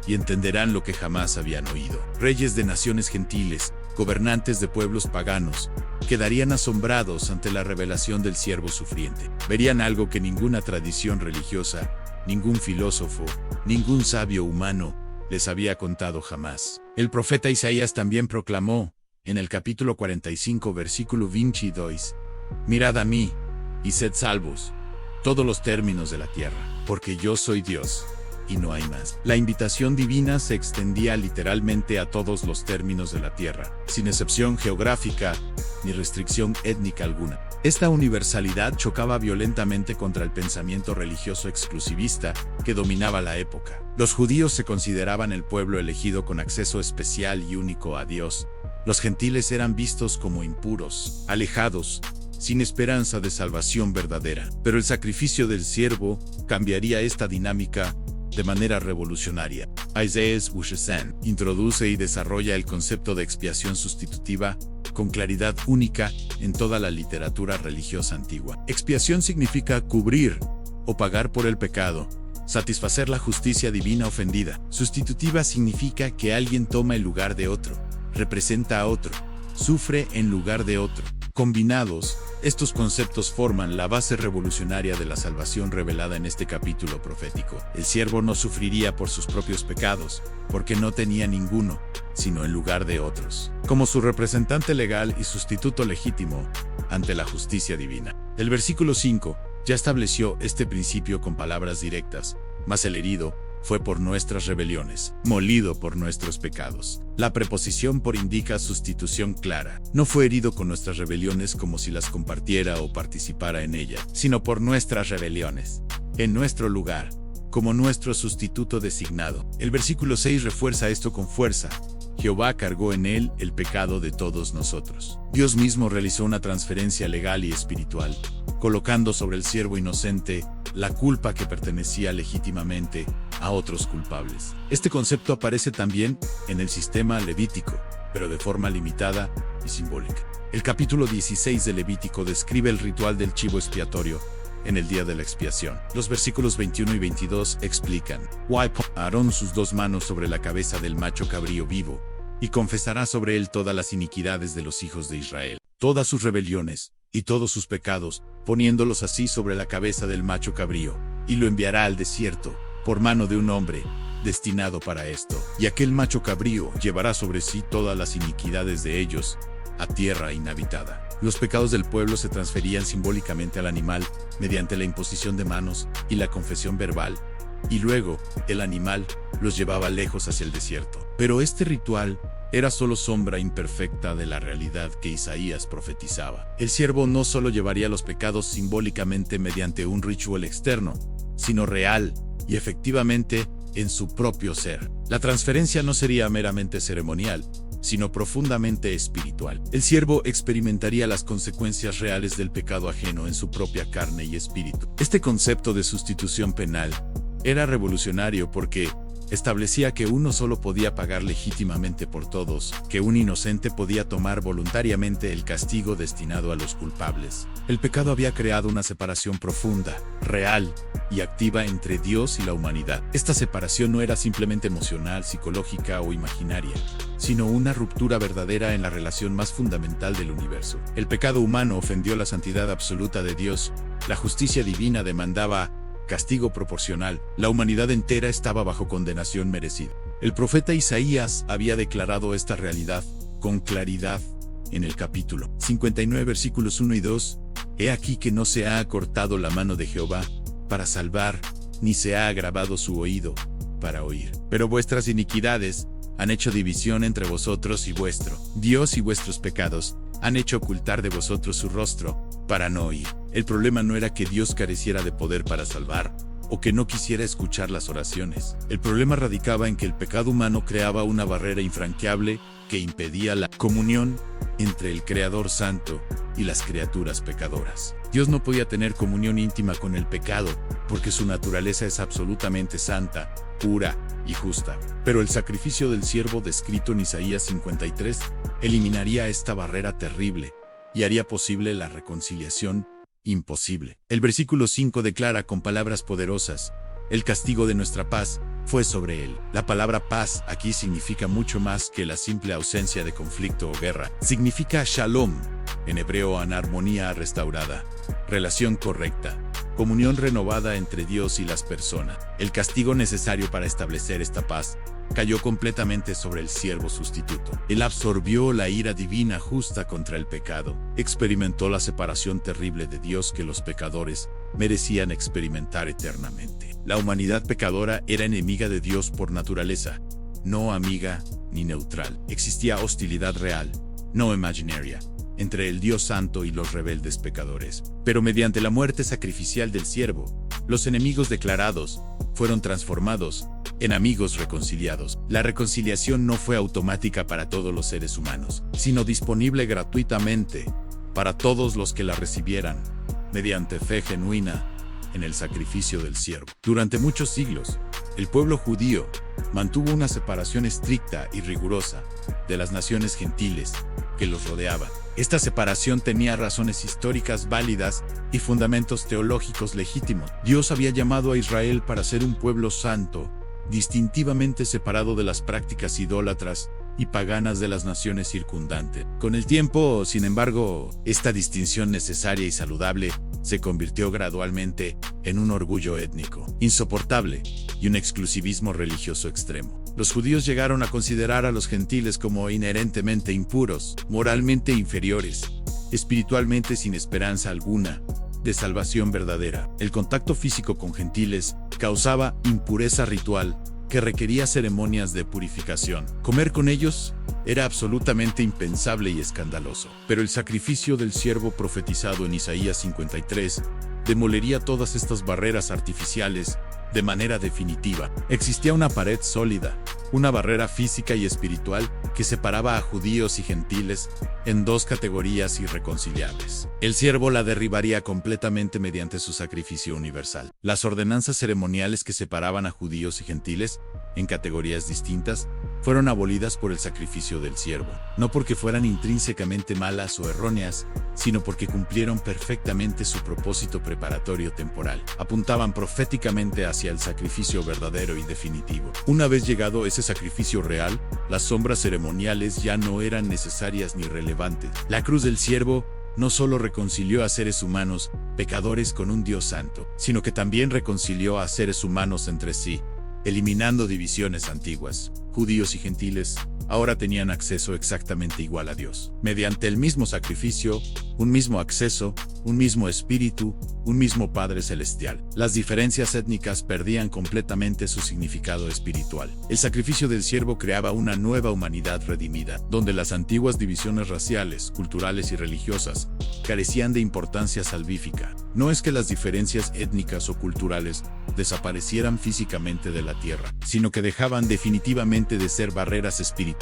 y entenderán lo que jamás habían oído. Reyes de naciones gentiles, gobernantes de pueblos paganos, quedarían asombrados ante la revelación del siervo sufriente. Verían algo que ninguna tradición religiosa, ningún filósofo, ningún sabio humano les había contado jamás. El profeta Isaías también proclamó, en el capítulo 45, versículo 22, «Mirad a mí, y sed salvos, todos los términos de la tierra, porque yo soy Dios, y no hay más». La invitación divina se extendía literalmente a todos los términos de la tierra, sin excepción geográfica ni restricción étnica alguna. Esta universalidad chocaba violentamente contra el pensamiento religioso exclusivista que dominaba la época. Los judíos se consideraban el pueblo elegido con acceso especial y único a Dios. Los gentiles eran vistos como impuros, alejados, sin esperanza de salvación verdadera. Pero el sacrificio del siervo cambiaría esta dinámica de manera revolucionaria. Isaías Bushessan introduce y desarrolla el concepto de expiación sustitutiva con claridad única en toda la literatura religiosa antigua. Expiación significa cubrir o pagar por el pecado, satisfacer la justicia divina ofendida. Sustitutiva significa que alguien toma el lugar de otro, representa a otro, sufre en lugar de otro. Combinados, estos conceptos forman la base revolucionaria de la salvación revelada en este capítulo profético. El siervo no sufriría por sus propios pecados, porque no tenía ninguno, sino en lugar de otros, como su representante legal y sustituto legítimo ante la justicia divina. El versículo 5 ya estableció este principio con palabras directas, mas el herido fue por nuestras rebeliones, molido por nuestros pecados. La preposición por indica sustitución clara. No fue herido con nuestras rebeliones como si las compartiera o participara en ella, sino por nuestras rebeliones, en nuestro lugar, como nuestro sustituto designado. El versículo 6 refuerza esto con fuerza. Jehová cargó en él el pecado de todos nosotros. Dios mismo realizó una transferencia legal y espiritual, colocando sobre el siervo inocente la culpa que pertenecía legítimamente a otros culpables. Este concepto aparece también en el sistema levítico, pero de forma limitada y simbólica. El capítulo 16 de Levítico describe el ritual del chivo expiatorio en el día de la expiación. Los versículos 21 y 22 explican: Aarón sus dos manos sobre la cabeza del macho cabrío vivo, y confesará sobre él todas las iniquidades de los hijos de Israel, todas sus rebeliones y todos sus pecados, poniéndolos así sobre la cabeza del macho cabrío, y lo enviará al desierto, por mano de un hombre destinado para esto. Y aquel macho cabrío llevará sobre sí todas las iniquidades de ellos, a tierra inhabitada. Los pecados del pueblo se transferían simbólicamente al animal mediante la imposición de manos y la confesión verbal, y luego el animal los llevaba lejos hacia el desierto. Pero este ritual era solo sombra imperfecta de la realidad que Isaías profetizaba. El siervo no solo llevaría los pecados simbólicamente mediante un ritual externo, sino real y efectivamente en su propio ser. La transferencia no sería meramente ceremonial, sino profundamente espiritual. El siervo experimentaría las consecuencias reales del pecado ajeno en su propia carne y espíritu. Este concepto de sustitución penal era revolucionario porque establecía que uno solo podía pagar legítimamente por todos, que un inocente podía tomar voluntariamente el castigo destinado a los culpables. El pecado había creado una separación profunda, real y activa entre Dios y la humanidad. Esta separación no era simplemente emocional, psicológica o imaginaria, sino una ruptura verdadera en la relación más fundamental del universo. El pecado humano ofendió la santidad absoluta de Dios. La justicia divina demandaba castigo proporcional. La humanidad entera estaba bajo condenación merecida. El profeta Isaías había declarado esta realidad con claridad en el capítulo 59, versículos 1 y 2. He aquí que no se ha acortado la mano de Jehová para salvar, ni se ha agravado su oído para oír. Pero vuestras iniquidades han hecho división entre vosotros y vuestro Dios, y vuestros pecados han hecho ocultar de vosotros su rostro para no oír. El problema no era que Dios careciera de poder para salvar, o que no quisiera escuchar las oraciones. El problema radicaba en que el pecado humano creaba una barrera infranqueable que impedía la comunión entre el Creador Santo y las criaturas pecadoras. Dios no podía tener comunión íntima con el pecado, porque su naturaleza es absolutamente santa, pura y justa. Pero el sacrificio del siervo descrito en Isaías 53 eliminaría esta barrera terrible y haría posible la reconciliación imposible. El versículo 5 declara con palabras poderosas: el castigo de nuestra paz fue sobre él. La palabra paz aquí significa mucho más que la simple ausencia de conflicto o guerra. Significa shalom, en hebreo armonía restaurada, relación correcta, comunión renovada entre Dios y las personas. El castigo necesario para establecer esta paz cayó completamente sobre el siervo sustituto. Él absorbió la ira divina justa contra el pecado, experimentó la separación terrible de Dios que los pecadores merecían experimentar eternamente. La humanidad pecadora era enemiga de Dios por naturaleza, no amiga ni neutral. Existía hostilidad real, no imaginaria, entre el Dios santo y los rebeldes pecadores. Pero mediante la muerte sacrificial del siervo, los enemigos declarados fueron transformados en amigos reconciliados. La reconciliación no fue automática para todos los seres humanos, sino disponible gratuitamente para todos los que la recibieran, mediante fe genuina en el sacrificio del siervo. Durante muchos siglos, el pueblo judío mantuvo una separación estricta y rigurosa de las naciones gentiles que los rodeaban. Esta separación tenía razones históricas válidas y fundamentos teológicos legítimos. Dios había llamado a Israel para ser un pueblo santo, distintivamente separado de las prácticas idólatras y paganas de las naciones circundantes. Con el tiempo, sin embargo, esta distinción necesaria y saludable se convirtió gradualmente en un orgullo étnico insoportable y un exclusivismo religioso extremo. Los judíos llegaron a considerar a los gentiles como inherentemente impuros, moralmente inferiores, espiritualmente sin esperanza alguna de salvación verdadera. El contacto físico con gentiles causaba impureza ritual que requería ceremonias de purificación. Comer con ellos era absolutamente impensable y escandaloso. Pero el sacrificio del siervo profetizado en Isaías 53 demolería todas estas barreras artificiales de manera definitiva. Existía una pared sólida, una barrera física y espiritual que separaba a judíos y gentiles en dos categorías irreconciliables. El siervo la derribaría completamente mediante su sacrificio universal. Las ordenanzas ceremoniales que separaban a judíos y gentiles en categorías distintas fueron abolidas por el sacrificio del siervo, no porque fueran intrínsecamente malas o erróneas, sino porque cumplieron perfectamente su propósito preparatorio temporal. Apuntaban proféticamente hacia el sacrificio verdadero y definitivo. Una vez llegado ese sacrificio real, las sombras ceremoniales ya no eran necesarias ni relevantes. La cruz del siervo no solo reconcilió a seres humanos pecadores con un Dios santo, sino que también reconcilió a seres humanos entre sí, eliminando divisiones antiguas. Judíos y gentiles ahora tenían acceso exactamente igual a Dios. Mediante el mismo sacrificio, un mismo acceso, un mismo espíritu, un mismo Padre Celestial. Las diferencias étnicas perdían completamente su significado espiritual. El sacrificio del siervo creaba una nueva humanidad redimida, donde las antiguas divisiones raciales, culturales y religiosas carecían de importancia salvífica. No es que las diferencias étnicas o culturales desaparecieran físicamente de la tierra, sino que dejaban definitivamente de ser barreras espirituales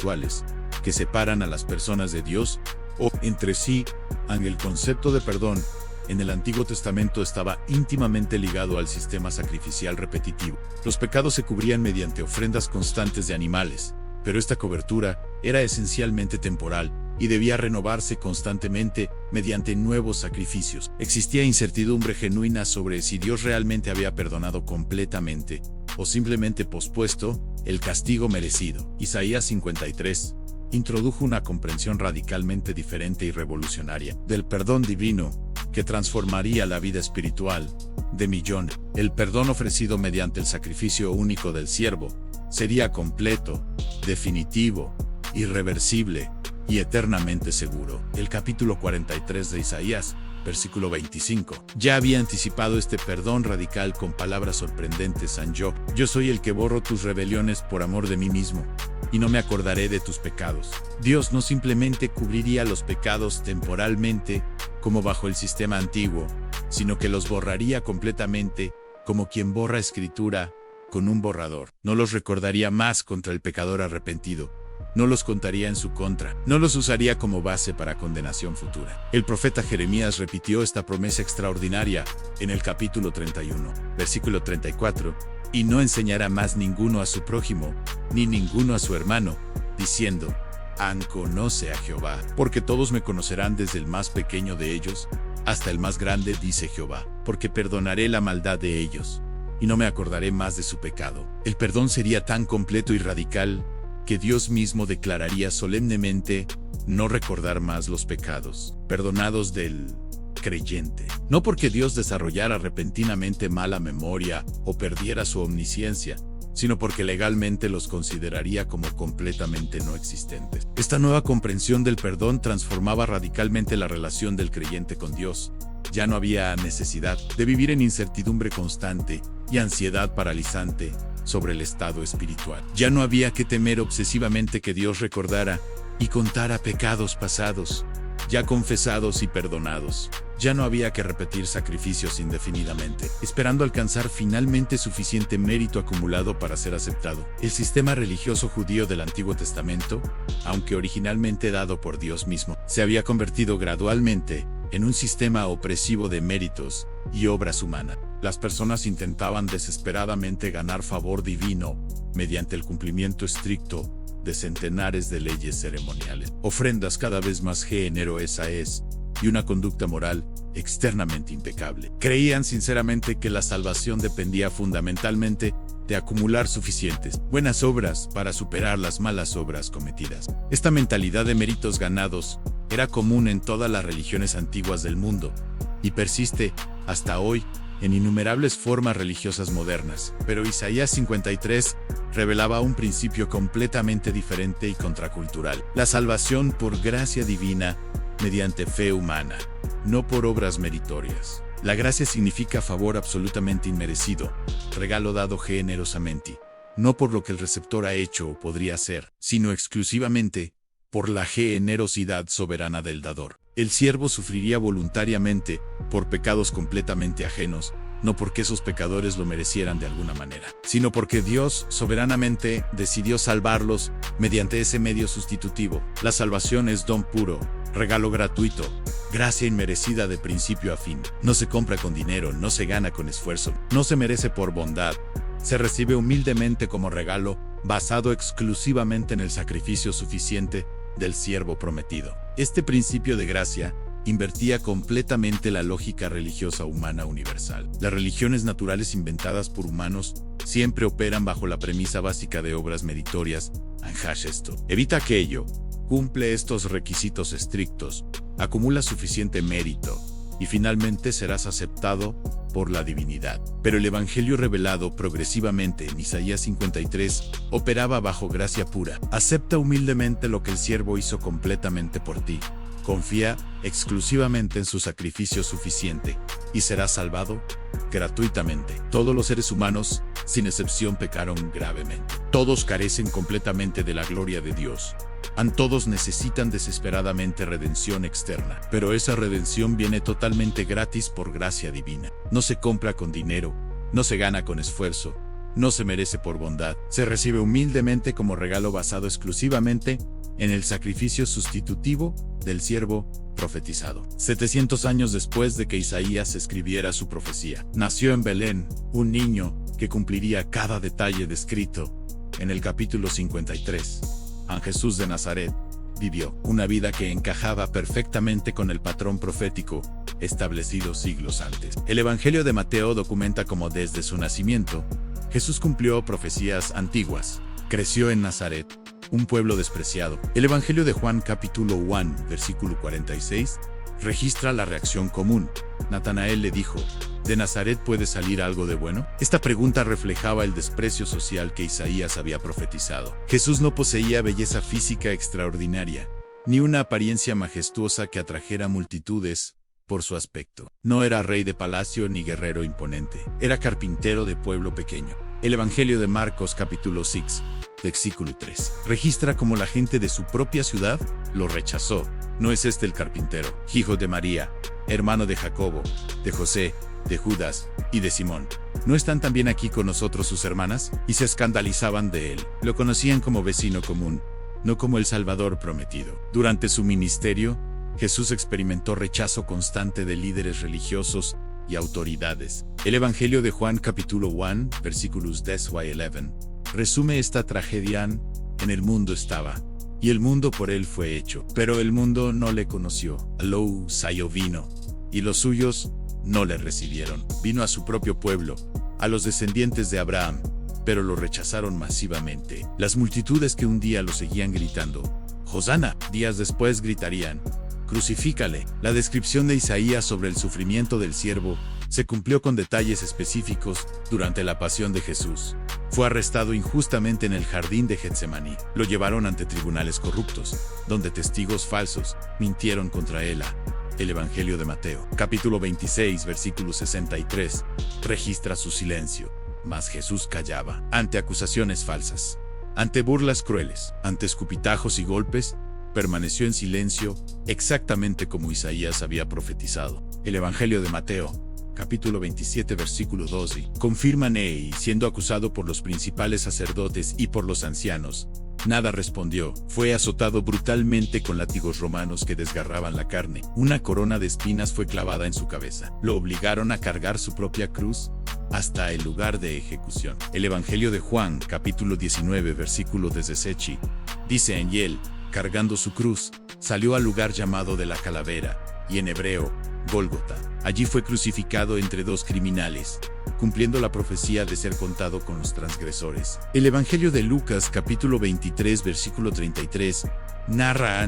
que separan a las personas de Dios o entre sí. El concepto de perdón en el Antiguo Testamento estaba íntimamente ligado al sistema sacrificial repetitivo. Los pecados se cubrían mediante ofrendas constantes de animales, pero esta cobertura era esencialmente temporal y debía renovarse constantemente mediante nuevos sacrificios. Existía incertidumbre genuina sobre si Dios realmente había perdonado completamente o simplemente pospuesto el castigo merecido. Isaías 53 introdujo una comprensión radicalmente diferente y revolucionaria del perdón divino que transformaría la vida espiritual de millones. El perdón ofrecido mediante el sacrificio único del siervo sería completo, definitivo, irreversible y eternamente seguro. El capítulo 43 de Isaías, versículo 25, ya había anticipado este perdón radical con palabras sorprendentes en Job. Yo soy el que borro tus rebeliones por amor de mí mismo, y no me acordaré de tus pecados. Dios no simplemente cubriría los pecados temporalmente, como bajo el sistema antiguo, sino que los borraría completamente, como quien borra escritura con un borrador. No los recordaría más contra el pecador arrepentido. No los contaría en su contra, no los usaría como base para condenación futura. El profeta Jeremías repitió esta promesa extraordinaria en el capítulo 31, versículo 34, y no enseñará más ninguno a su prójimo, ni ninguno a su hermano, diciendo, conoce a Jehová, porque todos me conocerán desde el más pequeño de ellos hasta el más grande, dice Jehová, porque perdonaré la maldad de ellos, y no me acordaré más de su pecado. El perdón sería tan completo y radical que Dios mismo declararía solemnemente no recordar más los pecados perdonados del creyente. No porque Dios desarrollara repentinamente mala memoria o perdiera su omnisciencia, sino porque legalmente los consideraría como completamente no existentes. Esta nueva comprensión del perdón transformaba radicalmente la relación del creyente con Dios. Ya no había necesidad de vivir en incertidumbre constante y ansiedad paralizante sobre el estado espiritual. Ya no había que temer obsesivamente que Dios recordara y contara pecados pasados, ya confesados y perdonados. Ya no había que repetir sacrificios indefinidamente, esperando alcanzar finalmente suficiente mérito acumulado para ser aceptado. El sistema religioso judío del Antiguo Testamento, aunque originalmente dado por Dios mismo, se había convertido gradualmente en un sistema opresivo de méritos y obras humanas. Las personas intentaban desesperadamente ganar favor divino mediante el cumplimiento estricto de centenares de leyes ceremoniales, ofrendas cada vez más generosas y una conducta moral externamente impecable. Creían sinceramente que la salvación dependía fundamentalmente de acumular suficientes buenas obras para superar las malas obras cometidas. Esta mentalidad de méritos ganados era común en todas las religiones antiguas del mundo y persiste hasta hoy en innumerables formas religiosas modernas. Pero Isaías 53 revelaba un principio completamente diferente y contracultural: la salvación por gracia divina mediante fe humana, no por obras meritorias. La gracia significa favor absolutamente inmerecido, regalo dado generosamente, no por lo que el receptor ha hecho o podría hacer, sino exclusivamente por la generosidad soberana del dador. El siervo sufriría voluntariamente por pecados completamente ajenos, no porque esos pecadores lo merecieran de alguna manera, sino porque Dios soberanamente decidió salvarlos mediante ese medio sustitutivo. La salvación es don puro, regalo gratuito, gracia inmerecida de principio a fin. No se compra con dinero, no se gana con esfuerzo, no se merece por bondad. Se recibe humildemente como regalo, basado exclusivamente en el sacrificio suficiente del siervo prometido. Este principio de gracia invertía completamente la lógica religiosa humana universal. Las religiones naturales inventadas por humanos siempre operan bajo la premisa básica de obras meritorias. Esto evita aquello, cumple estos requisitos estrictos, acumula suficiente mérito y finalmente serás aceptado por la divinidad. Pero el Evangelio revelado progresivamente en Isaías 53 operaba bajo gracia pura. Acepta humildemente lo que el siervo hizo completamente por ti. Confía exclusivamente en su sacrificio suficiente y serás salvado gratuitamente. Todos los seres humanos, sin excepción, pecaron gravemente. Todos carecen completamente de la gloria de Dios. Todos necesitan desesperadamente redención externa, pero esa redención viene totalmente gratis por gracia divina. No se compra con dinero, no se gana con esfuerzo, no se merece por bondad. Se recibe humildemente como regalo basado exclusivamente en el sacrificio sustitutivo del siervo profetizado. 700 años después de que Isaías escribiera su profecía, nació en Belén un niño que cumpliría cada detalle descrito en el capítulo 53. Jesús de Nazaret vivió una vida que encajaba perfectamente con el patrón profético establecido siglos antes. El Evangelio de Mateo documenta cómo desde su nacimiento Jesús cumplió profecías antiguas. Creció en Nazaret, un pueblo despreciado. El Evangelio de Juan capítulo 1, versículo 46, registra la reacción común. Natanael le dijo: ¿de Nazaret puede salir algo de bueno? Esta pregunta reflejaba el desprecio social que Isaías había profetizado. Jesús no poseía belleza física extraordinaria, ni una apariencia majestuosa que atrajera multitudes por su aspecto. No era rey de palacio ni guerrero imponente. Era carpintero de pueblo pequeño. El Evangelio de Marcos capítulo 6, versículo 3, registra cómo la gente de su propia ciudad lo rechazó. ¿No es este el carpintero, hijo de María, hermano de Jacobo, de José, de Judas y de Simón? ¿No están también aquí con nosotros sus hermanas? Y se escandalizaban de él. Lo conocían como vecino común, no como el Salvador prometido. Durante su ministerio, Jesús experimentó rechazo constante de líderes religiosos y autoridades. El Evangelio de Juan capítulo 1, versículos 10 a 11, resume esta tragedia. En el mundo estaba, y el mundo por él fue hecho, pero el mundo no le conoció. Aló salió vino, y los suyos no le recibieron. Vino a su propio pueblo, a los descendientes de Abraham, pero lo rechazaron masivamente. Las multitudes que un día lo seguían gritando «Hosana», días después gritarían «Crucifícale». La descripción de Isaías sobre el sufrimiento del siervo se cumplió con detalles específicos durante la pasión de Jesús. Fue arrestado injustamente en el jardín de Getsemaní. Lo llevaron ante tribunales corruptos, donde testigos falsos mintieron contra él. El Evangelio de Mateo, capítulo 26, versículo 63, registra su silencio, mas Jesús callaba ante acusaciones falsas, ante burlas crueles, ante escupitajos y golpes. Permaneció en silencio, exactamente como Isaías había profetizado. El Evangelio de Mateo, capítulo 27, versículo 12, confirma y siendo acusado por los principales sacerdotes y por los ancianos, nada respondió. Fue azotado brutalmente con látigos romanos que desgarraban la carne. Una corona de espinas fue clavada en su cabeza. Lo obligaron a cargar su propia cruz hasta el lugar de ejecución. El Evangelio de Juan, capítulo 19, versículo 16, dice en él, cargando su cruz, salió al lugar llamado de la calavera, y en hebreo, Gólgota. Allí fue crucificado entre dos criminales, cumpliendo la profecía de ser contado con los transgresores. El Evangelio de Lucas, capítulo 23, versículo 33, narra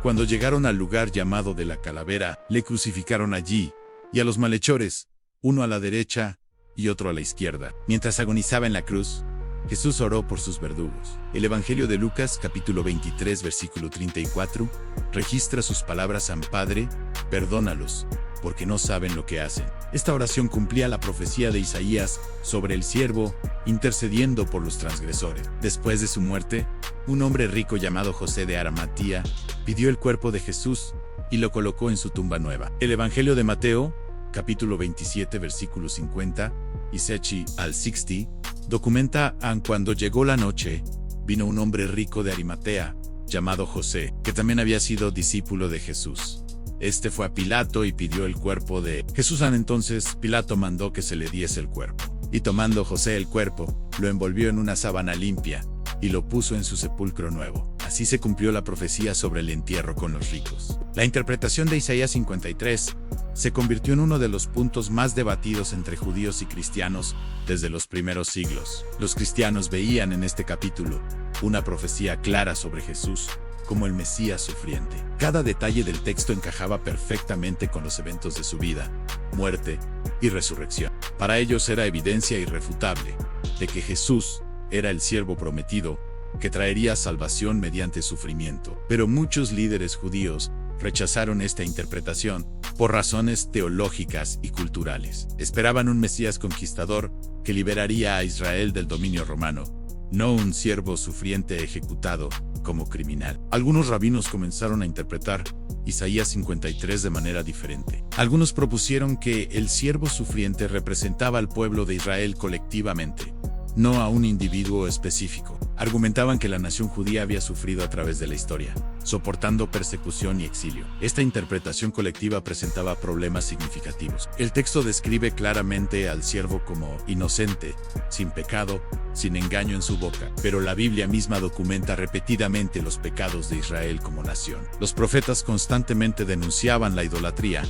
cuando llegaron al lugar llamado de la calavera, le crucificaron allí, y a los malhechores, uno a la derecha y otro a la izquierda. Mientras agonizaba en la cruz, Jesús oró por sus verdugos. El Evangelio de Lucas, capítulo 23, versículo 34, registra sus palabras al Padre, perdónalos, porque no saben lo que hacen. Esta oración cumplía la profecía de Isaías sobre el siervo, intercediendo por los transgresores. Después de su muerte, un hombre rico llamado José de Arimatea pidió el cuerpo de Jesús y lo colocó en su tumba nueva. El Evangelio de Mateo, capítulo 27, versículo 50 y 60 al 60, documenta cuando llegó la noche, vino un hombre rico de Arimatea, llamado José, que también había sido discípulo de Jesús. Este fue a Pilato y pidió el cuerpo de Jesús. Entonces Pilato mandó que se le diese el cuerpo. Y tomando José el cuerpo, lo envolvió en una sábana limpia, y lo puso en su sepulcro nuevo. Así se cumplió la profecía sobre el entierro con los ricos. La interpretación de Isaías 53 se convirtió en uno de los puntos más debatidos entre judíos y cristianos desde los primeros siglos. Los cristianos veían en este capítulo una profecía clara sobre Jesús como el Mesías sufriente. Cada detalle del texto encajaba perfectamente con los eventos de su vida, muerte y resurrección. Para ellos era evidencia irrefutable de que Jesús era el siervo prometido que traería salvación mediante sufrimiento. Pero muchos líderes judíos rechazaron esta interpretación por razones teológicas y culturales. Esperaban un Mesías conquistador que liberaría a Israel del dominio romano, no un siervo sufriente ejecutado como criminal. Algunos rabinos comenzaron a interpretar Isaías 53 de manera diferente. Algunos propusieron que el siervo sufriente representaba al pueblo de Israel colectivamente, no a un individuo específico. Argumentaban que la nación judía había sufrido a través de la historia, soportando persecución y exilio. Esta interpretación colectiva presentaba problemas significativos. El texto describe claramente al siervo como inocente, sin pecado, sin engaño en su boca, pero la Biblia misma documenta repetidamente los pecados de Israel como nación. Los profetas constantemente denunciaban la idolatría,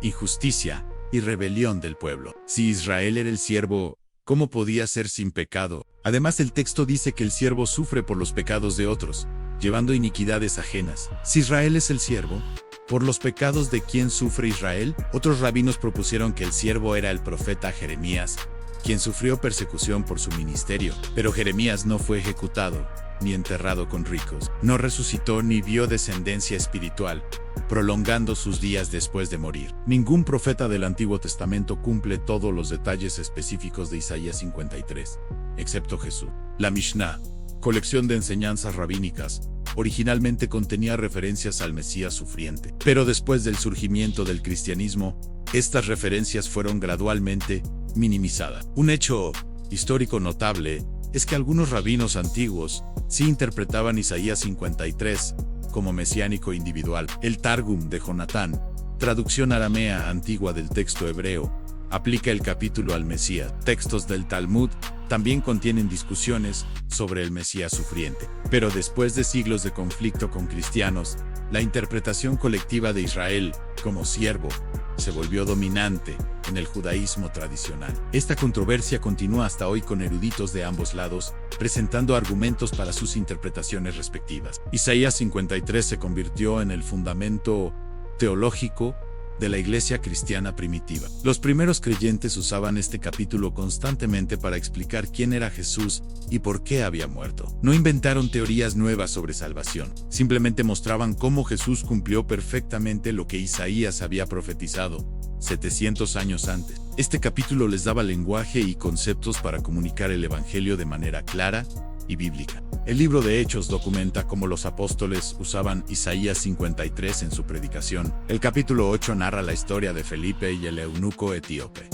injusticia y rebelión del pueblo. Si Israel era el siervo, ¿cómo podía ser sin pecado? Además, el texto dice que el siervo sufre por los pecados de otros, llevando iniquidades ajenas. Si Israel es el siervo, ¿por los pecados de quién sufre Israel? Otros rabinos propusieron que el siervo era el profeta Jeremías, quien sufrió persecución por su ministerio. Pero Jeremías no fue ejecutado, ni enterrado con ricos. No resucitó ni vio descendencia espiritual, prolongando sus días después de morir. Ningún profeta del Antiguo Testamento cumple todos los detalles específicos de Isaías 53, excepto Jesús. La Mishnah, colección de enseñanzas rabínicas, originalmente contenía referencias al Mesías sufriente. Pero después del surgimiento del cristianismo, estas referencias fueron gradualmente minimizadas. Un hecho histórico notable es que algunos rabinos antiguos sí interpretaban Isaías 53 como mesiánico individual. El Targum de Jonatán, traducción aramea antigua del texto hebreo, aplica el capítulo al Mesías. Textos del Talmud también contienen discusiones sobre el Mesías sufriente. Pero después de siglos de conflicto con cristianos, la interpretación colectiva de Israel como siervo se volvió dominante en el judaísmo tradicional. Esta controversia continúa hasta hoy con eruditos de ambos lados, presentando argumentos para sus interpretaciones respectivas. Isaías 53 se convirtió en el fundamento teológico de la iglesia cristiana primitiva. Los primeros creyentes usaban este capítulo constantemente para explicar quién era Jesús y por qué había muerto. No inventaron teorías nuevas sobre salvación, simplemente mostraban cómo Jesús cumplió perfectamente lo que Isaías había profetizado 700 años antes. Este capítulo les daba lenguaje y conceptos para comunicar el evangelio de manera clara y bíblica. El libro de Hechos documenta cómo los apóstoles usaban Isaías 53 en su predicación. El capítulo 8 narra la historia de Felipe y el eunuco etíope.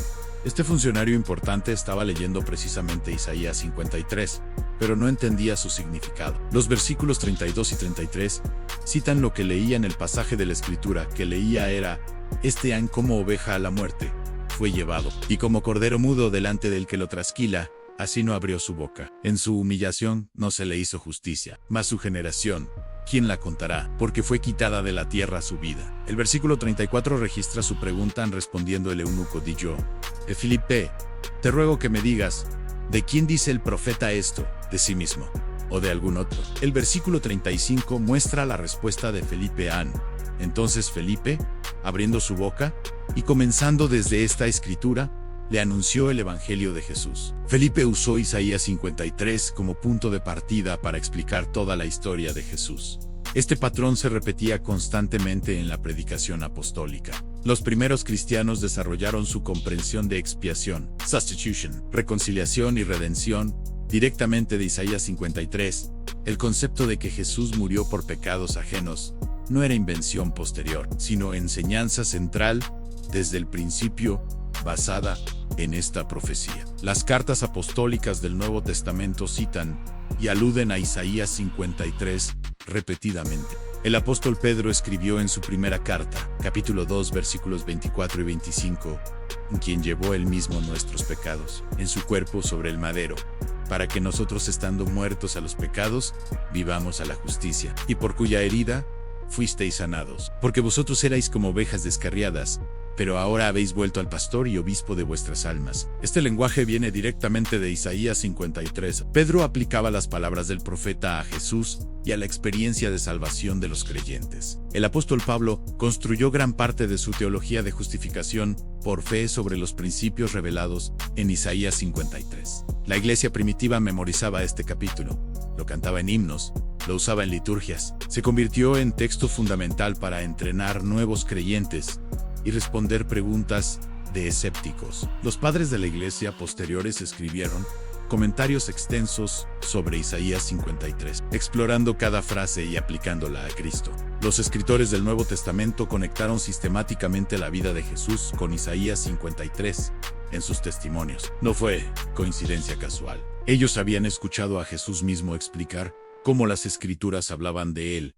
Este funcionario importante estaba leyendo precisamente Isaías 53, pero no entendía su significado. Los versículos 32 y 33 citan lo que leía en el pasaje de la Escritura que leía era: «Este han como oveja a la muerte, fue llevado, y como cordero mudo delante del que lo trasquila, así no abrió su boca. En su humillación no se le hizo justicia. Mas su generación, ¿quién la contará? Porque fue quitada de la tierra su vida». El versículo 34 registra su pregunta respondiendo el eunuco: «Di yo, Felipe, te ruego que me digas, ¿de quién dice el profeta esto? ¿De sí mismo o de algún otro?». El versículo 35 muestra la respuesta de Felipe. Entonces Felipe, abriendo su boca y comenzando desde esta escritura, le anunció el evangelio de Jesús. Felipe usó Isaías 53 como punto de partida para explicar toda la historia de Jesús. Este patrón se repetía constantemente en la predicación apostólica. Los primeros cristianos desarrollaron su comprensión de expiación, substitution, reconciliación y redención directamente de Isaías 53. El concepto de que Jesús murió por pecados ajenos no era invención posterior, sino enseñanza central desde el principio, basada en esta profecía. Las cartas apostólicas del Nuevo Testamento citan y aluden a Isaías 53 repetidamente. El apóstol Pedro escribió en su primera carta, capítulo 2, versículos 24 y 25, quien llevó él mismo nuestros pecados en su cuerpo sobre el madero, para que nosotros, estando muertos a los pecados, vivamos a la justicia, y por cuya herida fuisteis sanados. Porque vosotros erais como ovejas descarriadas, pero ahora habéis vuelto al pastor y obispo de vuestras almas. Este lenguaje viene directamente de Isaías 53. Pedro aplicaba las palabras del profeta a Jesús y a la experiencia de salvación de los creyentes. El apóstol Pablo construyó gran parte de su teología de justificación por fe sobre los principios revelados en Isaías 53. La iglesia primitiva memorizaba este capítulo, lo cantaba en himnos, lo usaba en liturgias. Se convirtió en texto fundamental para entrenar nuevos creyentes y responder preguntas de escépticos. Los padres de la iglesia posteriores escribieron comentarios extensos sobre Isaías 53, explorando cada frase y aplicándola a Cristo. Los escritores del Nuevo Testamento conectaron sistemáticamente la vida de Jesús con Isaías 53 en sus testimonios. No fue coincidencia casual. Ellos habían escuchado a Jesús mismo explicar cómo las escrituras hablaban de él.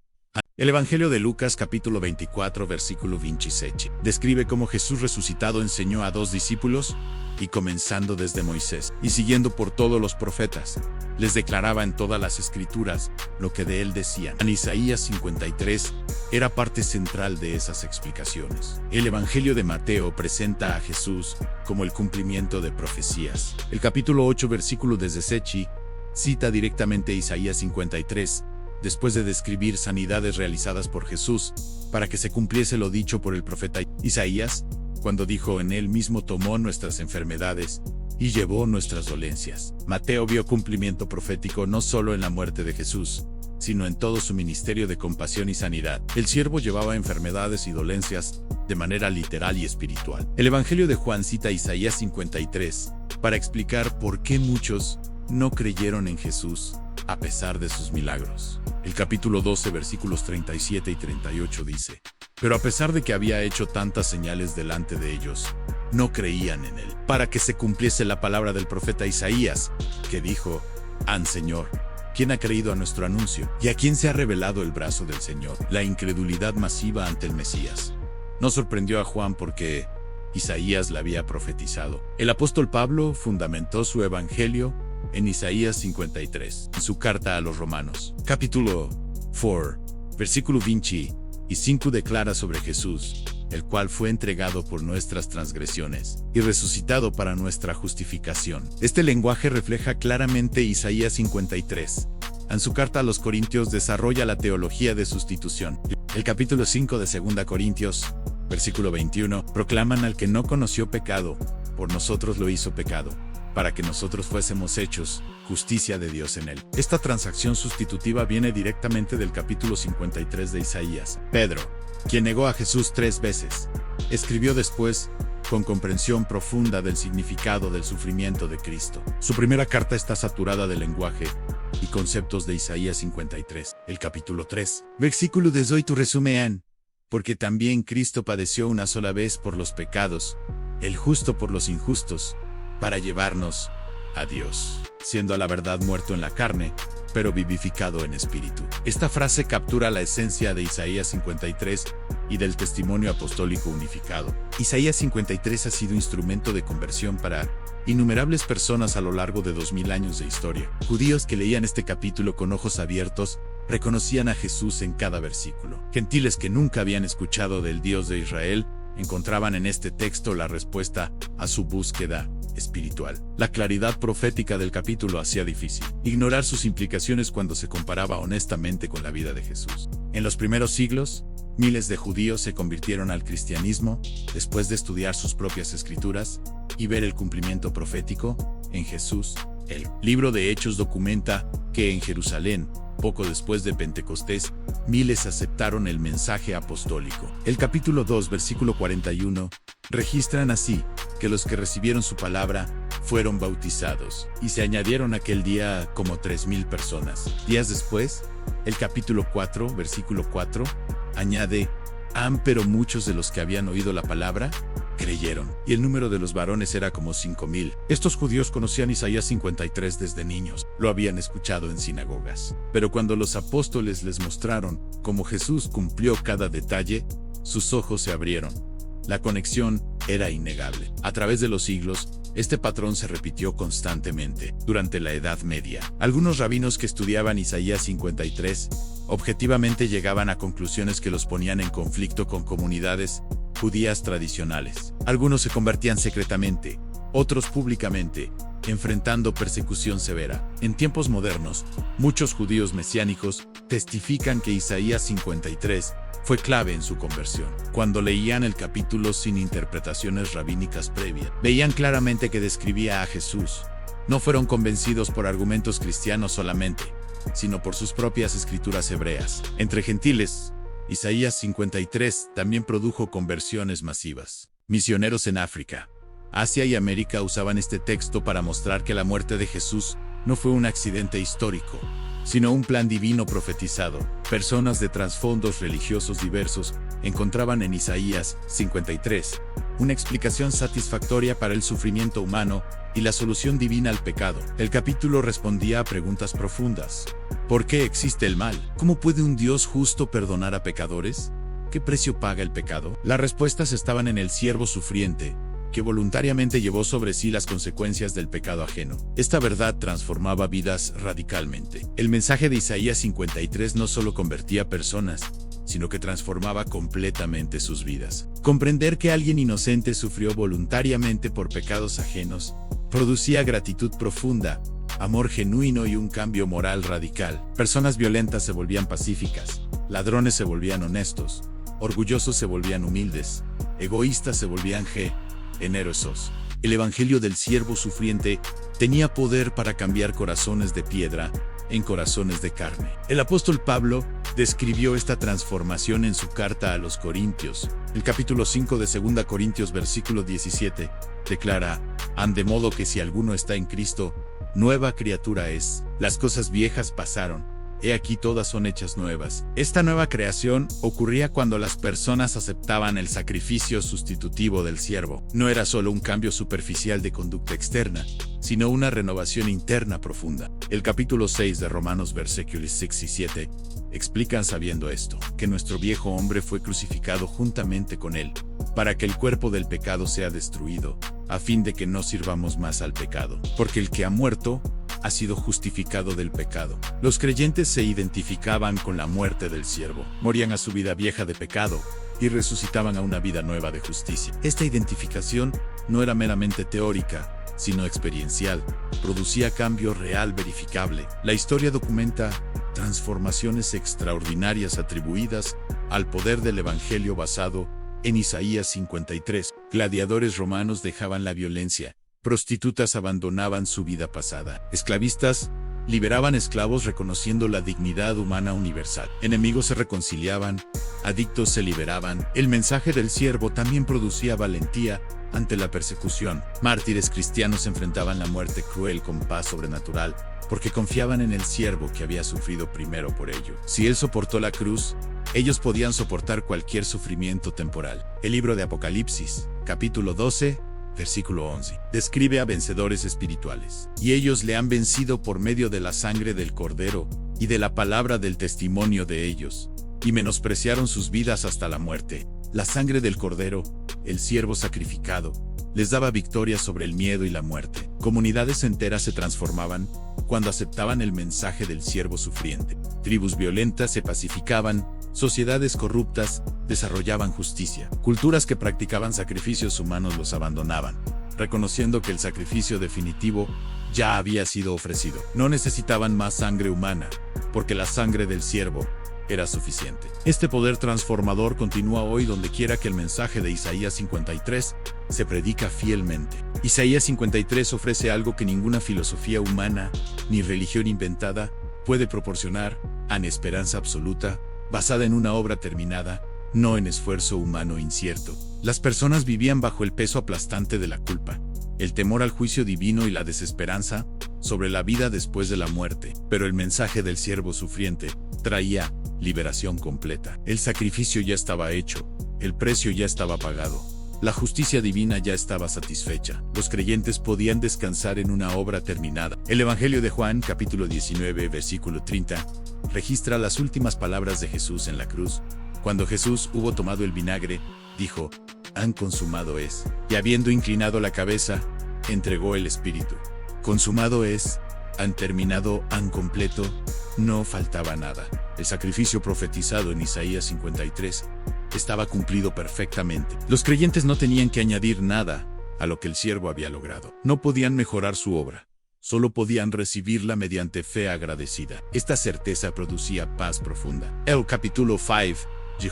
El Evangelio de Lucas capítulo 24 versículo 27 describe cómo Jesús resucitado enseñó a 2 discípulos y comenzando desde Moisés y siguiendo por todos los profetas, les declaraba en todas las escrituras lo que de él decían. En Isaías 53 era parte central de esas explicaciones. El Evangelio de Mateo presenta a Jesús como el cumplimiento de profecías. El capítulo 8 versículo desde Sechi cita directamente Isaías 53, después de describir sanidades realizadas por Jesús, para que se cumpliese lo dicho por el profeta Isaías, cuando dijo: «En él mismo tomó nuestras enfermedades y llevó nuestras dolencias». Mateo vio cumplimiento profético no solo en la muerte de Jesús, sino en todo su ministerio de compasión y sanidad. El siervo llevaba enfermedades y dolencias de manera literal y espiritual. El Evangelio de Juan cita Isaías 53 para explicar por qué muchos no creyeron en Jesús a pesar de sus milagros. El capítulo 12 versículos 37 y 38 dice: «Pero a pesar de que había hecho tantas señales delante de ellos, no creían en él, para que se cumpliese la palabra del profeta Isaías, que dijo: Señor, ¿quién ha creído a nuestro anuncio? ¿Y a quién se ha revelado el brazo del Señor?». La incredulidad masiva ante el Mesías no sorprendió a Juan porque Isaías la había profetizado. El apóstol Pablo fundamentó su evangelio en Isaías 53, en su carta a los Romanos. Capítulo 4, versículo 25 declara sobre Jesús, el cual fue entregado por nuestras transgresiones y resucitado para nuestra justificación. Este lenguaje refleja claramente Isaías 53. En su carta a los Corintios desarrolla la teología de sustitución. El capítulo 5 de 2 Corintios Versículo 21. Proclaman al que no conoció pecado, por nosotros lo hizo pecado, para que nosotros fuésemos hechos justicia de Dios en él. Esta transacción sustitutiva viene directamente del capítulo 53 de Isaías. Pedro, quien negó a Jesús 3 veces, escribió después, con comprensión profunda del significado del sufrimiento de Cristo. Su primera carta está saturada de lenguaje y conceptos de Isaías 53. El capítulo 3. Versículo 18 resumen, porque también Cristo padeció una sola vez por los pecados, el justo por los injustos, para llevarnos a Dios, siendo a la verdad muerto en la carne, pero vivificado en espíritu. Esta frase captura la esencia de Isaías 53 y del testimonio apostólico unificado. Isaías 53 ha sido instrumento de conversión para innumerables personas a lo largo de 2000 años de historia. Judíos que leían este capítulo con ojos abiertos reconocían a Jesús en cada versículo. Gentiles que nunca habían escuchado del Dios de Israel encontraban en este texto la respuesta a su búsqueda espiritual. La claridad profética del capítulo hacía difícil ignorar sus implicaciones cuando se comparaba honestamente con la vida de Jesús. En los primeros siglos, miles de judíos se convirtieron al cristianismo después de estudiar sus propias escrituras y ver el cumplimiento profético en Jesús. El libro de Hechos documenta que en Jerusalén, poco después de Pentecostés, miles aceptaron el mensaje apostólico. El capítulo 2, versículo 41, registran así que los que recibieron su palabra fueron bautizados, y se añadieron aquel día como 3000 personas. Días después, el capítulo 4, versículo 4, añade, pero muchos de los que habían oído la palabra creyeron, y el número de los varones era como 5000. Estos judíos conocían Isaías 53 desde niños, lo habían escuchado en sinagogas. Pero cuando los apóstoles les mostraron cómo Jesús cumplió cada detalle, sus ojos se abrieron. La conexión era innegable. A través de los siglos, este patrón se repitió constantemente. Durante la Edad Media, algunos rabinos que estudiaban Isaías 53 objetivamente llegaban a conclusiones que los ponían en conflicto con comunidades judías tradicionales. Algunos se convertían secretamente, otros públicamente, enfrentando persecución severa. En tiempos modernos, muchos judíos mesiánicos testifican que Isaías 53 fue clave en su conversión. Cuando leían el capítulo sin interpretaciones rabínicas previas, veían claramente que describía a Jesús. No fueron convencidos por argumentos cristianos solamente, sino por sus propias escrituras hebreas. Entre gentiles, Isaías 53 también produjo conversiones masivas. Misioneros en África, Asia y América usaban este texto para mostrar que la muerte de Jesús no fue un accidente histórico, sino un plan divino profetizado. Personas de trasfondos religiosos diversos encontraban en Isaías 53 una explicación satisfactoria para el sufrimiento humano y la solución divina al pecado. El capítulo respondía a preguntas profundas. ¿Por qué existe el mal? ¿Cómo puede un Dios justo perdonar a pecadores? ¿Qué precio paga el pecado? Las respuestas estaban en el siervo sufriente, que voluntariamente llevó sobre sí las consecuencias del pecado ajeno. Esta verdad transformaba vidas radicalmente. El mensaje de Isaías 53 no solo convertía personas, sino que transformaba completamente sus vidas. Comprender que alguien inocente sufrió voluntariamente por pecados ajenos producía gratitud profunda, amor genuino y un cambio moral radical. Personas violentas se volvían pacíficas, ladrones se volvían honestos, orgullosos se volvían humildes, egoístas se volvían generosos. El evangelio del siervo sufriente tenía poder para cambiar corazones de piedra en corazones de carne. El apóstol Pablo describió esta transformación en su carta a los Corintios. El capítulo 5 de 2 Corintios versículo 17 declara, de modo que si alguno está en Cristo, nueva criatura es. Las cosas viejas pasaron, he aquí todas son hechas nuevas. Esta nueva creación ocurría cuando las personas aceptaban el sacrificio sustitutivo del siervo. No era solo un cambio superficial de conducta externa, sino una renovación interna profunda. El capítulo 6 de Romanos versículos 6 y 7 explican sabiendo esto, que nuestro viejo hombre fue crucificado juntamente con él, para que el cuerpo del pecado sea destruido, a fin de que no sirvamos más al pecado. Porque el que ha muerto ha sido justificado del pecado. Los creyentes se identificaban con la muerte del siervo, morían a su vida vieja de pecado y resucitaban a una vida nueva de justicia. Esta identificación no era meramente teórica, sino experiencial, producía cambio real verificable. La historia documenta transformaciones extraordinarias atribuidas al poder del evangelio basado En Isaías 53, gladiadores romanos dejaban la violencia, prostitutas abandonaban su vida pasada, esclavistas liberaban esclavos reconociendo la dignidad humana universal, enemigos se reconciliaban, adictos se liberaban. El mensaje del siervo también producía valentía ante la persecución. Mártires cristianos enfrentaban la muerte cruel con paz sobrenatural, porque confiaban en el siervo que había sufrido primero por ello. Si él soportó la cruz, ellos podían soportar cualquier sufrimiento temporal. El libro de Apocalipsis, capítulo 12, versículo 11, describe a vencedores espirituales. Y ellos le han vencido por medio de la sangre del Cordero y de la palabra del testimonio de ellos, y menospreciaron sus vidas hasta la muerte. La sangre del Cordero, el siervo sacrificado, les daba victoria sobre el miedo y la muerte. Comunidades enteras se transformaban cuando aceptaban el mensaje del siervo sufriente. Tribus violentas se pacificaban, sociedades corruptas desarrollaban justicia. Culturas que practicaban sacrificios humanos los abandonaban, reconociendo que el sacrificio definitivo ya había sido ofrecido. No necesitaban más sangre humana, porque la sangre del siervo era suficiente. Este poder transformador continúa hoy donde quiera que el mensaje de Isaías 53 se predica fielmente. Isaías 53 ofrece algo que ninguna filosofía humana ni religión inventada puede proporcionar: una esperanza absoluta, basada en una obra terminada, no en esfuerzo humano incierto. Las personas vivían bajo el peso aplastante de la culpa, el temor al juicio divino y la desesperanza sobre la vida después de la muerte, pero el mensaje del siervo sufriente traía liberación completa. El sacrificio ya estaba hecho, el precio ya estaba pagado, la justicia divina ya estaba satisfecha. Los creyentes podían descansar en una obra terminada. El Evangelio de Juan, capítulo 19, versículo 30, registra las últimas palabras de Jesús en la cruz. Cuando Jesús hubo tomado el vinagre, dijo: «Han consumado es», y habiendo inclinado la cabeza, entregó el espíritu. Consumado es, han terminado, han completo, no faltaba nada. El sacrificio profetizado en Isaías 53 estaba cumplido perfectamente. Los creyentes no tenían que añadir nada a lo que el siervo había logrado. No podían mejorar su obra, solo podían recibirla mediante fe agradecida. Esta certeza producía paz profunda. El capítulo 5,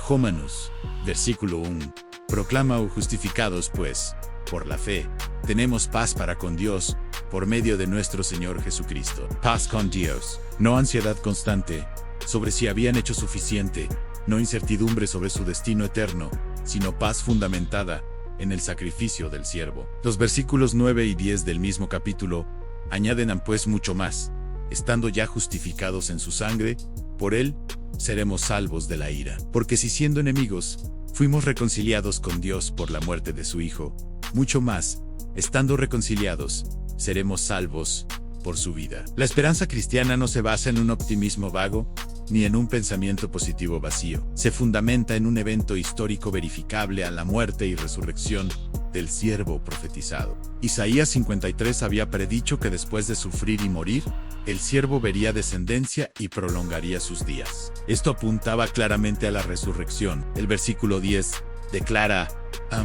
Romanos, versículo 1, proclama: justificados pues, por la fe, tenemos paz para con Dios, por medio de nuestro Señor Jesucristo. Paz con Dios, no ansiedad constante sobre si habían hecho suficiente, no incertidumbre sobre su destino eterno, sino paz fundamentada en el sacrificio del siervo. Los versículos 9 y 10 del mismo capítulo añaden pues mucho más: estando ya justificados en su sangre, por él seremos salvos de la ira. Porque si siendo enemigos, fuimos reconciliados con Dios por la muerte de su Hijo, mucho más, estando reconciliados, seremos salvos por su vida. La esperanza cristiana no se basa en un optimismo vago, ni en un pensamiento positivo vacío. Se fundamenta en un evento histórico verificable: a la muerte y resurrección del siervo profetizado. Isaías 53 había predicho que después de sufrir y morir, el siervo vería descendencia y prolongaría sus días. Esto apuntaba claramente a la resurrección. El versículo 10 declara: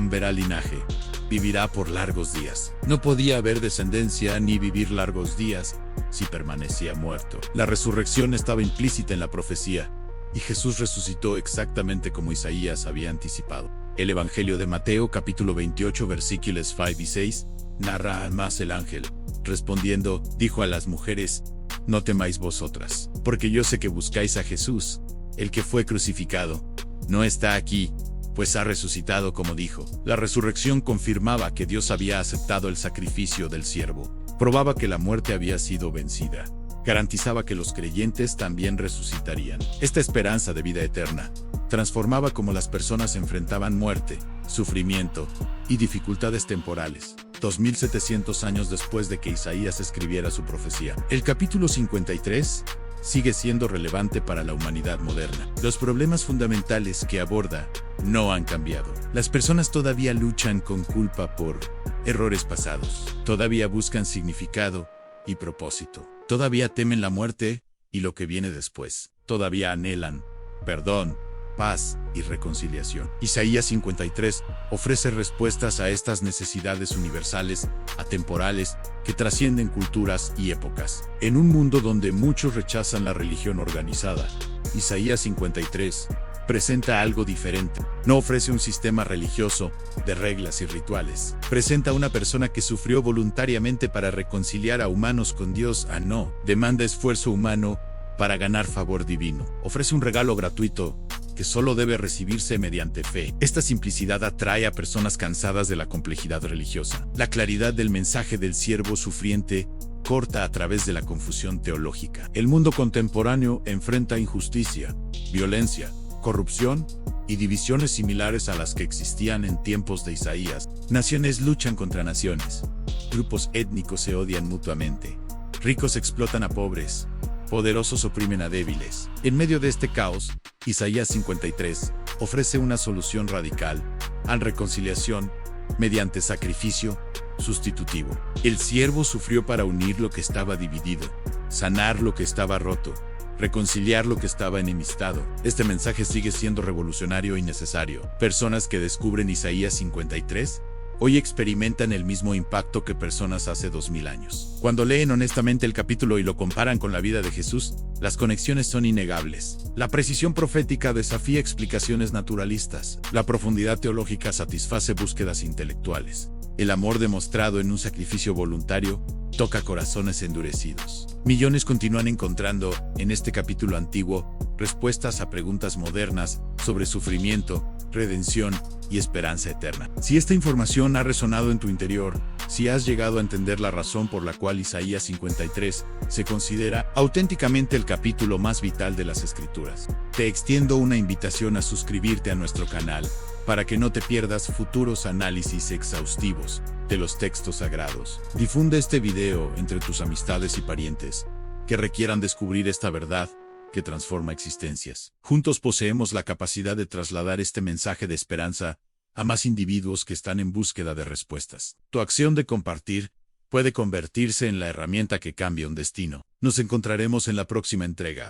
verá linaje, vivirá por largos días. No podía haber descendencia ni vivir largos días si permanecía muerto. La resurrección estaba implícita en la profecía, y Jesús resucitó exactamente como Isaías había anticipado. El Evangelio de Mateo, capítulo 28, versículos 5 y 6, narra más: el ángel, respondiendo, dijo a las mujeres: no temáis vosotras, porque yo sé que buscáis a Jesús, el que fue crucificado. No está aquí, pues ha resucitado como dijo. La resurrección confirmaba que Dios había aceptado el sacrificio del siervo. Probaba que la muerte había sido vencida. Garantizaba que los creyentes también resucitarían. Esta esperanza de vida eterna transformaba cómo las personas enfrentaban muerte, sufrimiento y dificultades temporales. 2700 años después de que Isaías escribiera su profecía. El capítulo 53 sigue siendo relevante para la humanidad moderna. Los problemas fundamentales que aborda no han cambiado. Las personas todavía luchan con culpa por errores pasados. Todavía buscan significado y propósito. Todavía temen la muerte y lo que viene después. Todavía anhelan perdón, paz y reconciliación. Isaías 53 ofrece respuestas a estas necesidades universales, atemporales, que trascienden culturas y épocas. En un mundo donde muchos rechazan la religión organizada, Isaías 53 presenta algo diferente. No ofrece un sistema religioso de reglas y rituales. Presenta a una persona que sufrió voluntariamente para reconciliar a humanos con Dios. No demanda esfuerzo humano para ganar favor divino. Ofrece un regalo gratuito que solo debe recibirse mediante fe. Esta simplicidad atrae a personas cansadas de la complejidad religiosa. La claridad del mensaje del siervo sufriente corta a través de la confusión teológica. El mundo contemporáneo enfrenta injusticia, violencia, corrupción y divisiones similares a las que existían en tiempos de Isaías. Naciones luchan contra naciones. Grupos étnicos se odian mutuamente. Ricos explotan a pobres. Poderosos oprimen a débiles. En medio de este caos, Isaías 53 ofrece una solución radical a la reconciliación mediante sacrificio sustitutivo. El siervo sufrió para unir lo que estaba dividido, sanar lo que estaba roto, reconciliar lo que estaba enemistado. Este mensaje sigue siendo revolucionario y necesario. Personas que descubren Isaías 53 hoy experimentan el mismo impacto que personas hace 2000 años. Cuando leen honestamente el capítulo y lo comparan con la vida de Jesús, las conexiones son innegables. La precisión profética desafía explicaciones naturalistas. La profundidad teológica satisface búsquedas intelectuales. El amor demostrado en un sacrificio voluntario toca corazones endurecidos. Millones continúan encontrando, en este capítulo antiguo, respuestas a preguntas modernas sobre sufrimiento, redención y esperanza eterna. Si esta información ha resonado en tu interior, si has llegado a entender la razón por la cual Isaías 53 se considera auténticamente el capítulo más vital de las Escrituras, te extiendo una invitación a suscribirte a nuestro canal para que no te pierdas futuros análisis exhaustivos de los textos sagrados. Difunde este video entre tus amistades y parientes que requieran descubrir esta verdad que transforma existencias. Juntos poseemos la capacidad de trasladar este mensaje de esperanza a más individuos que están en búsqueda de respuestas. Tu acción de compartir puede convertirse en la herramienta que cambia un destino. Nos encontraremos en la próxima entrega.